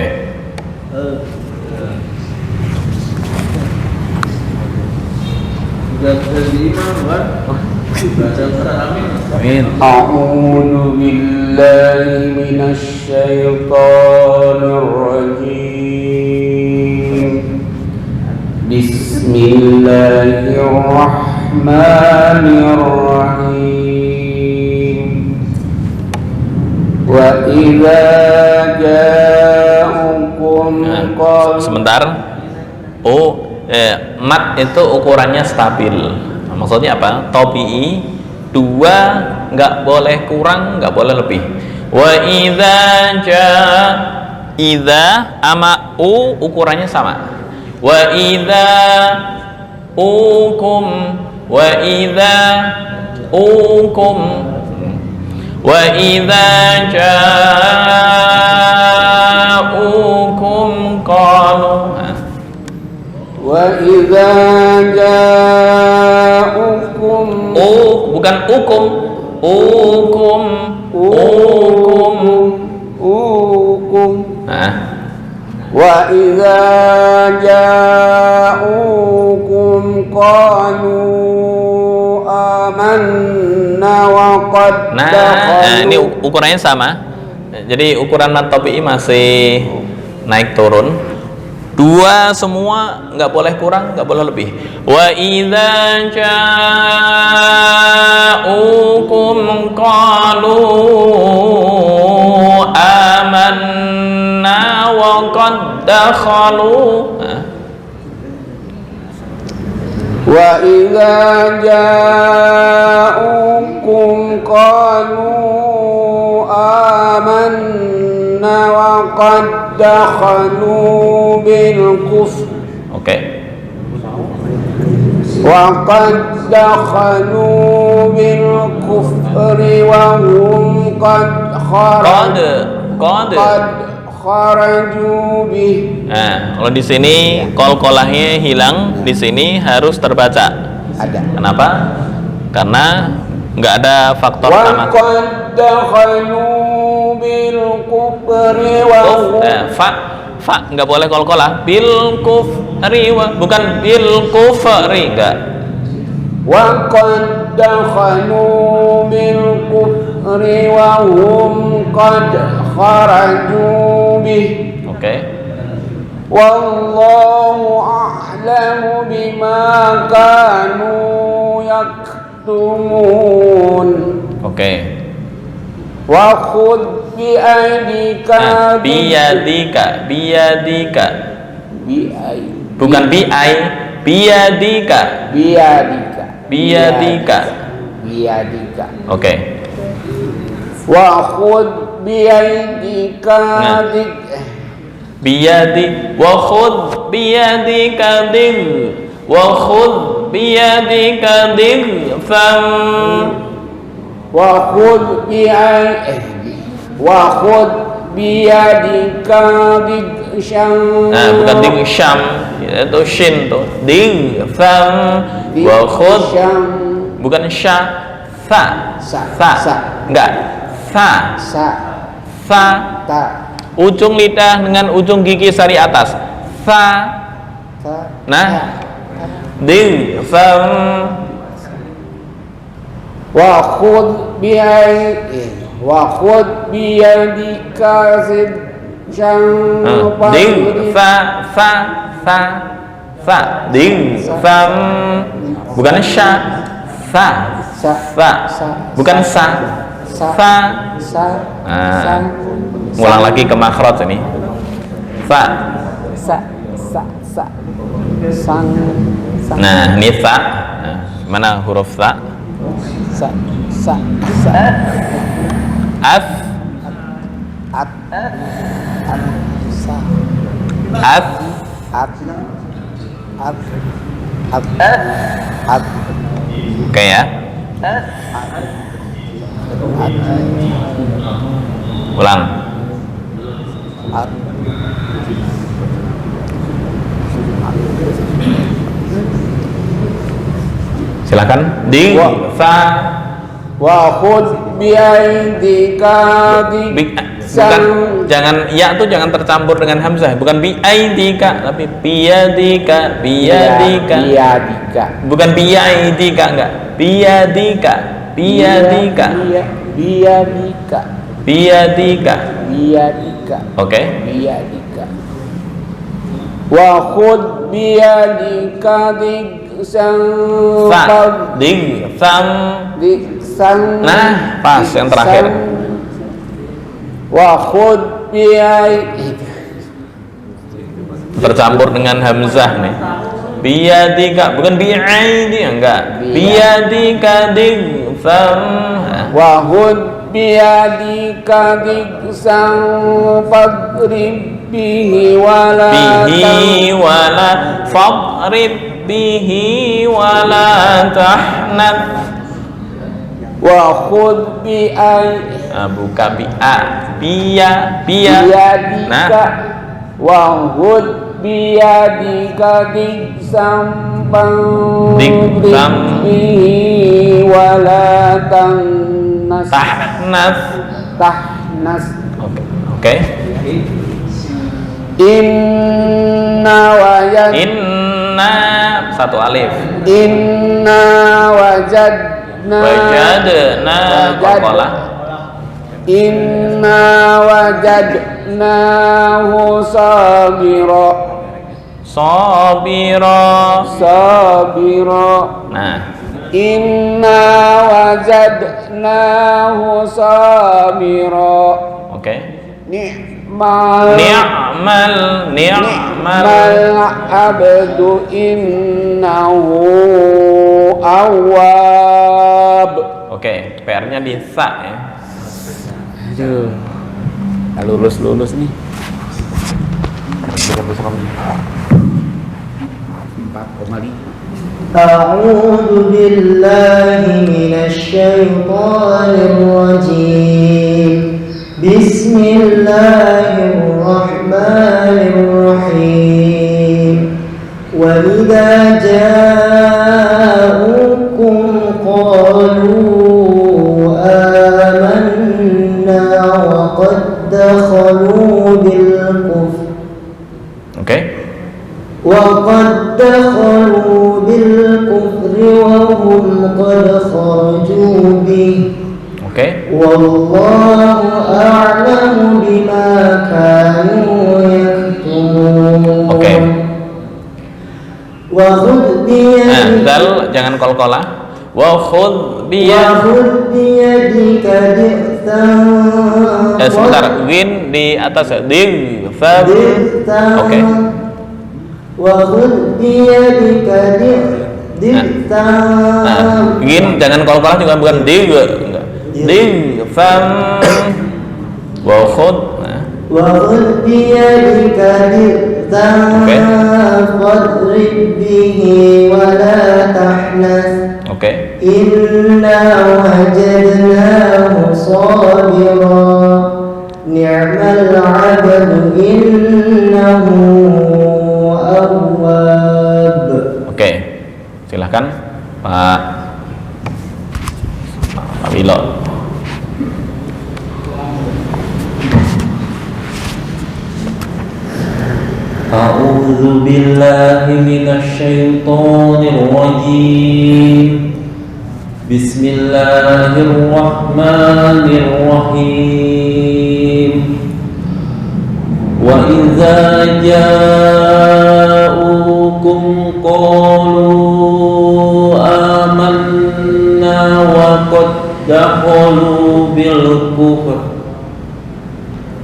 Amin. أعوذ بالله من الشيطان الرجيم بسم الله الرحمن الرحيم Wa idza ja'ukum sebentar. Mat itu ukurannya stabil. Nah, maksudnya apa? Tabi'i 2, nggak boleh kurang, nggak boleh lebih. Wa idza ama ukurannya sama. Wa idza ukum wa idza ukum wa idza ja'ukum qalu. Wa idza ja'ukum bukan ukum wa idza ja'ukum qalu amanna wa qad ini ukurannya sama. Jadi ukuran mat tabi'i masih naik turun. 2 semua, nggak boleh kurang, nggak boleh lebih. Wa idza ja'ukum qalu amanna wa qad dakhalu. Wa idza ja'ukum qalu amanna wa qad dakhalu bil kufr. Oke. Wa qad dakhalu bil kufri wa hum qad kharaju bih. Nah, kalau di sini kol-kolahnya hilang, di sini harus terbaca. Ada. Kenapa? Karena nggak ada faktor tamat. Wa qad dakhalu bil kufri wa hum fa nggak boleh kol-kolah. Bil kufri bukan bil kufri, enggak. Wa qad dakhalu bil kufri wa hum qad kharaju bih. Oke. Wallahu a'lamu bima kanu yaktumun. Oke. Wa khudh bi aydika biyadika bukan biyadika. Oke. Wa khudh bi aydika wa khudh biyadika fam wa khudh biyadika bukan sham, itu shin tuh. Fam wa khudh bukan sha, fa enggak, fa ujung lidah dengan ujung gigi sari atas, fa. Nah, fam wa khudh biyadika fa fam bukan sha, fa bukan sa, fa. Ngulang lagi ke makhraj ini. Fa. Nah, ini fa. Nah, mana huruf fa? Af. Oke ya. Ulang. Silakan. Fa wa khudh bi aydika jangan ya tuh jangan tercampur dengan hamzah, bukan bi aydika tapi biyadika. Bukan bi aydika, enggak. Biyadika. Oke. Biyadika wa khudh biyadika Nah, pas yang terakhir. wa khudh biyadika tercampur dengan hamzah nih. Biyadika, bukan bi'aidi, enggak. Biyadika digfam. wa khudh biyadika diksan fadrib bihi wala fadrib bihi wala tahnat. wa khudh Buka biyadika. biyadika wa khudh biyadika diksan fadrib bihi wala tahnas. Oke. Inna satu alif. Inna wajadna qalqalah. Inna wajadnahu sabira. Nah, inna wajadnahu sabira. Oke. Ni'mal abdu innahu awwab. Oke, PR-nya di sa ya. Aduh, lulus nih. 4,5. أعوذ بالله من الشيطان الرجيم بسم الله الرحمن الرحيم وإذا جاءوكم قالوا آمنا وقد دخلوا بالكفر وقد دخلوا بالكفر وهم قد خرجوا به والله أعلم بما كانوا يكتمون. وخذ بيدك dal jangan qalqalah. Wa khudh biyadika di'tan. Sebentar, win di atas dig fa. Oke. Wa khudh biyadika di'tan. Gin jangan qalqalah juga, bukan dig. Dig fam. Wa khudh biyadika di'tan fadrib bihi wa la tahnas. Inna wajadnahu sabira ni'mal 'abdu innahu awwab. Silahkan Pak Wilo. A'udzu billahi minasy syaithanir rajim. Bismillahirrahmanirrahim. Wa idza ja'ukum qalu amanna wa qad dakhalu bil kufr.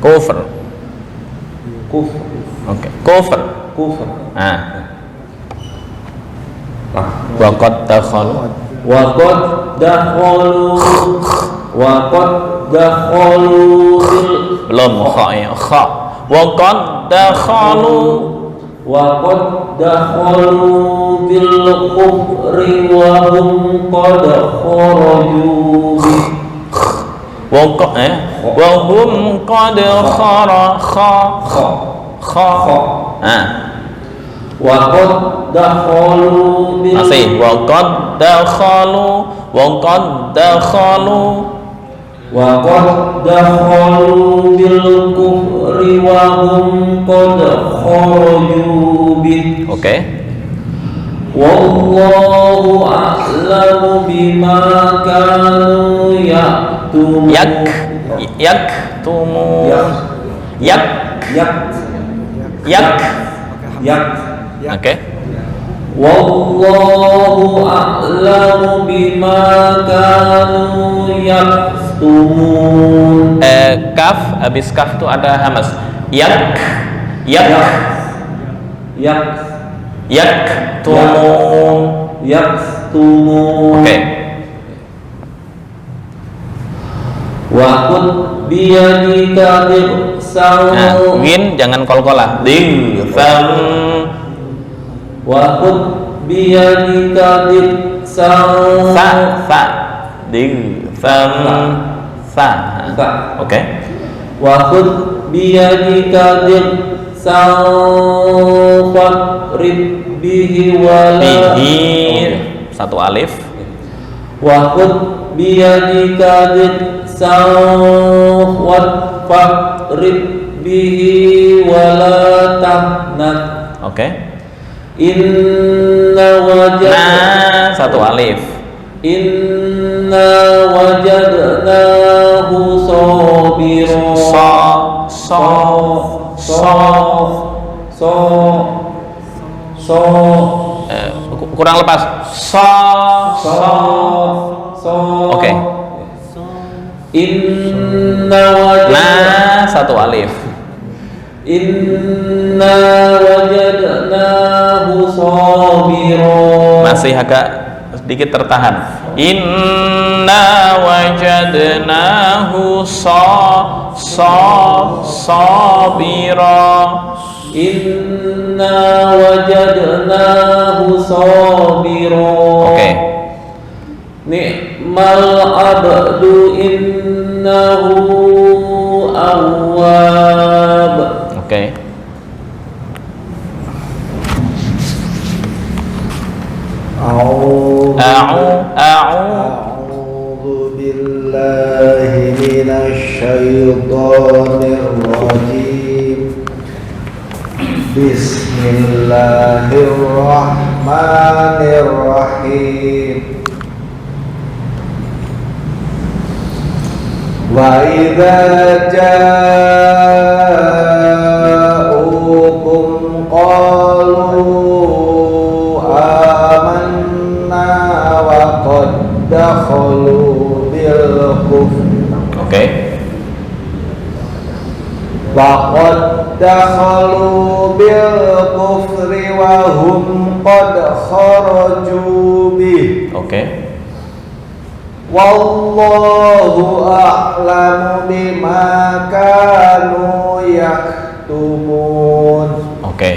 Kufr. Wa qad dakhalu belum kha ya, kha. Wa qad dakhalu bil kufri wa hum qad kharaju bih. wa hum qad Wa qad dakhalu bil masih wa qad dakhalu bil kufri wa hum qad kharaju bih. Wallahu a'lamu bima kanu yaktumun. Wallahu a'lamu bima kanu yaktumun. yaktumun. Kaf, habis kaf itu ada hamas. Yaktumun. Oke. Wa khud biyadika dirsam. Gin jangan kol-kolah. Dirsam. Wa khud biyadika dirsam. Sa. Dirsam. Sa. Oke. Wa khud biyadika dirsam fadrib bihi wala Bihi satu alif. wa khud biyadika dirsam fadrib bihi wala tahnat. Oke. Inna wajadna Satu alif. Inna wajadnahu sabira. Kurang lepas. Oke. Inna wajadna Satu alif. Inna wajadnahu sabira. Masih agak sedikit tertahan. Inna wajadnahu sabira. Inna wajadnahu sabira. Oke. Ni'mal abdu innahu awwab. Oke. أعوذ بالله من الشيطان الرجيم بسم الله الرحمن الرحيم وإذا جاءوكم قالوا آمنا وقد دخلوا بالكفر. Oke. وقد دخلوا بالكفر وهم قد خرجوا به. Oke. والله أعلم بما كانوا يكتمون. Oke.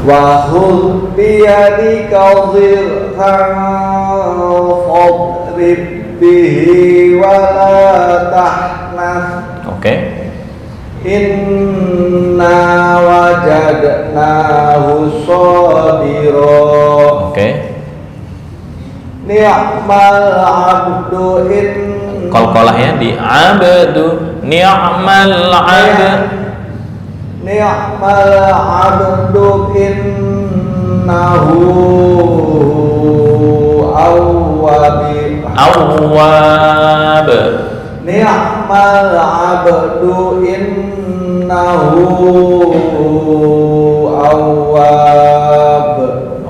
وخذ بيدك ضغثا فاضرب به ولا تحنث. Oke. Inna wajadnahu sabira. Oke. Ni'mal abdu Kol-kolahnya di abdu. Ni'mal abdu. Ni'mal abdu innahu Awwab. Ni'mal abdu innahu awwab.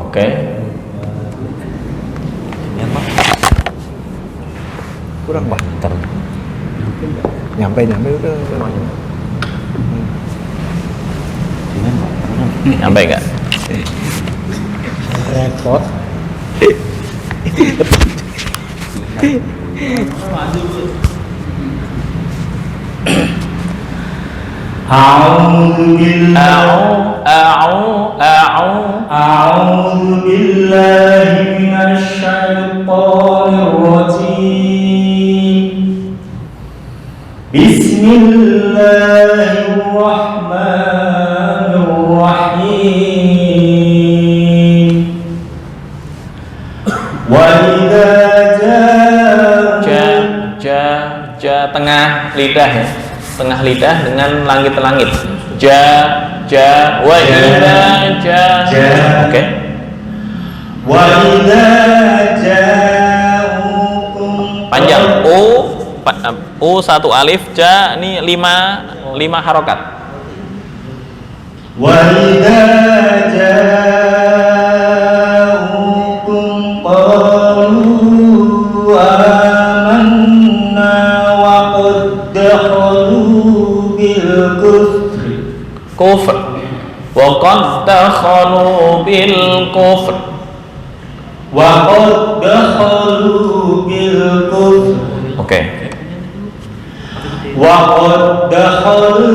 Oke. Kurang banter. Nyampe udah. Nyampe enggak? Repot. أعوذ بالله من الشيطان الرجيم بسم الله الرحمن الرحيم وإذا ja tengah lidah ya. Tengah lidah dengan langit-langit. Wa idza Oke. Wa idza ja'ukum Panjang U satu alif, ja ini 5 harokat. Wa idza ja'ukum kufr wa qad dakhalu bil kufr wa qad dakhalu bil kufr. Oke. Wa qad dakhalu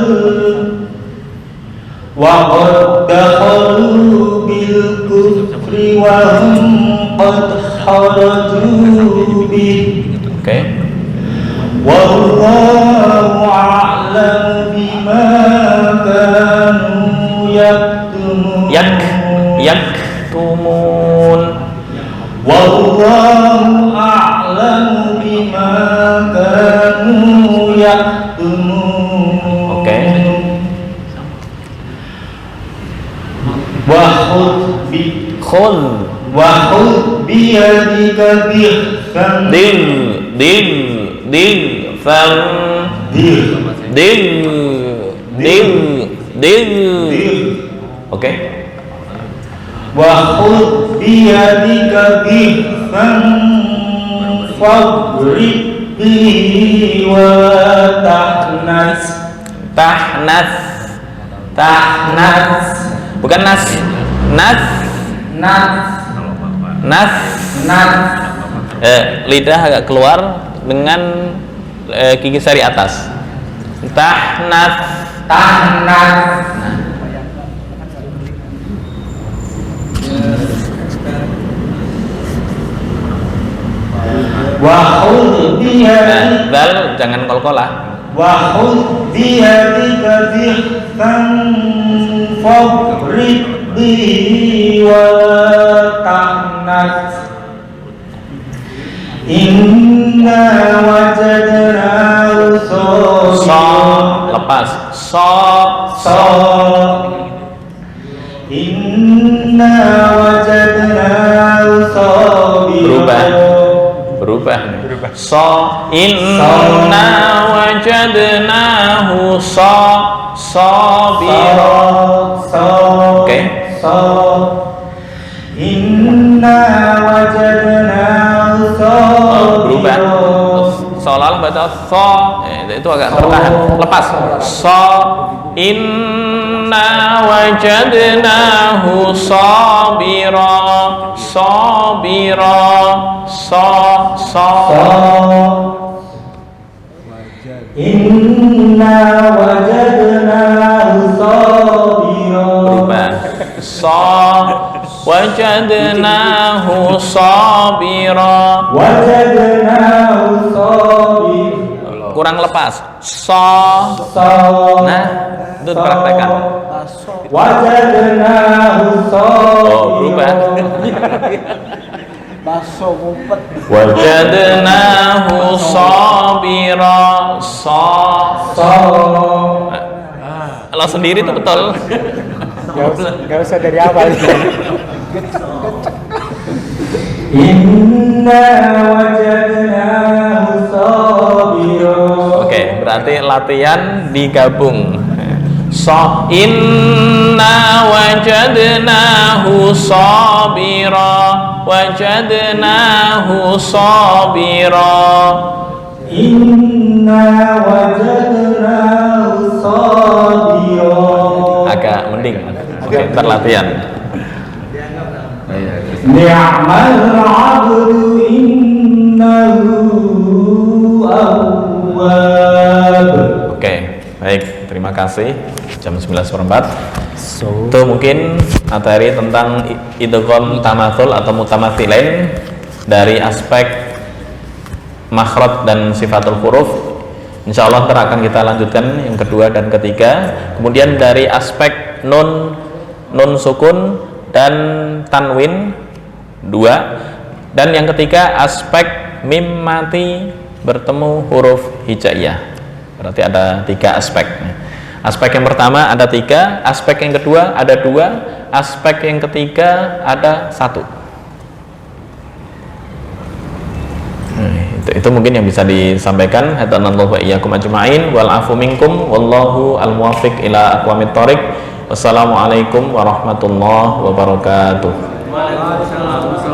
bil kufri wa hum qad kharaju bih. Oke. Wallahu a'lam bima kanu yaktumun. Yaktumun. Wallahu a'lam bima kanu yaktumun. Oke. Wa khudh bi yadika dhifan Oke. Wa khudh bi yadika dhifan fadrib bihi wa tahnas. Bukan nas. Lidah agak keluar dengan gigi sari atas. Tahnas. Wa khudh bi yadika Dal jangan kolkolah. wa khudh bi yadika dhifan fadrib bihi wa tahnas. Inna wajadnahu Lepas. Inna wajadnahu sabiran. Berubah. Inna wajadnahu sabira. Oke. Inna wajadnahu sabira. Berubah. Seolah-olah baca itu agak tertahan. Lepas. Inna wajadnahu sabira. Inna wajadnahu sabira. Berubah. Wajadnahu sabira. Kurang lepas. Nah, itu praktekkan. Wajadnahu sabira. Berubah. Baso ngumpet. Wajadnahu sabira. Kalau sendiri itu betul. Gak usah dari awal. Inna wajadnahu sabira. Oke, berarti latihan digabung. Inna wajadnahu sabira. Wajadnahu sabira. Inna wajadnahu sabira. Agak mending. Oke, ntar latihan. Ni'mal 'abdu innahu awwab. Oke, baik, terima kasih. Jam 19:04. Itu mungkin materi tentang idgham tamatsul atau mutamathilain dari aspek makhraj dan sifatul huruf. Insyaallah ntar akan kita lanjutkan yang kedua dan ketiga. Kemudian dari aspek nun sukun dan tanwin 2, dan yang ketiga aspek mim mati bertemu huruf hijaiyah. Berarti ada 3 aspek. Aspek yang pertama ada 3, aspek yang kedua ada 2, aspek yang ketiga ada 1. Itu mungkin yang bisa disampaikan. Hadanallahu wa iyyakum ajma'in wal afu minkum wallahu al muwaffiq ila aqwamit thoriq. Wassalamualaikum warahmatullahi wabarakatuh. Waalaikumsalam.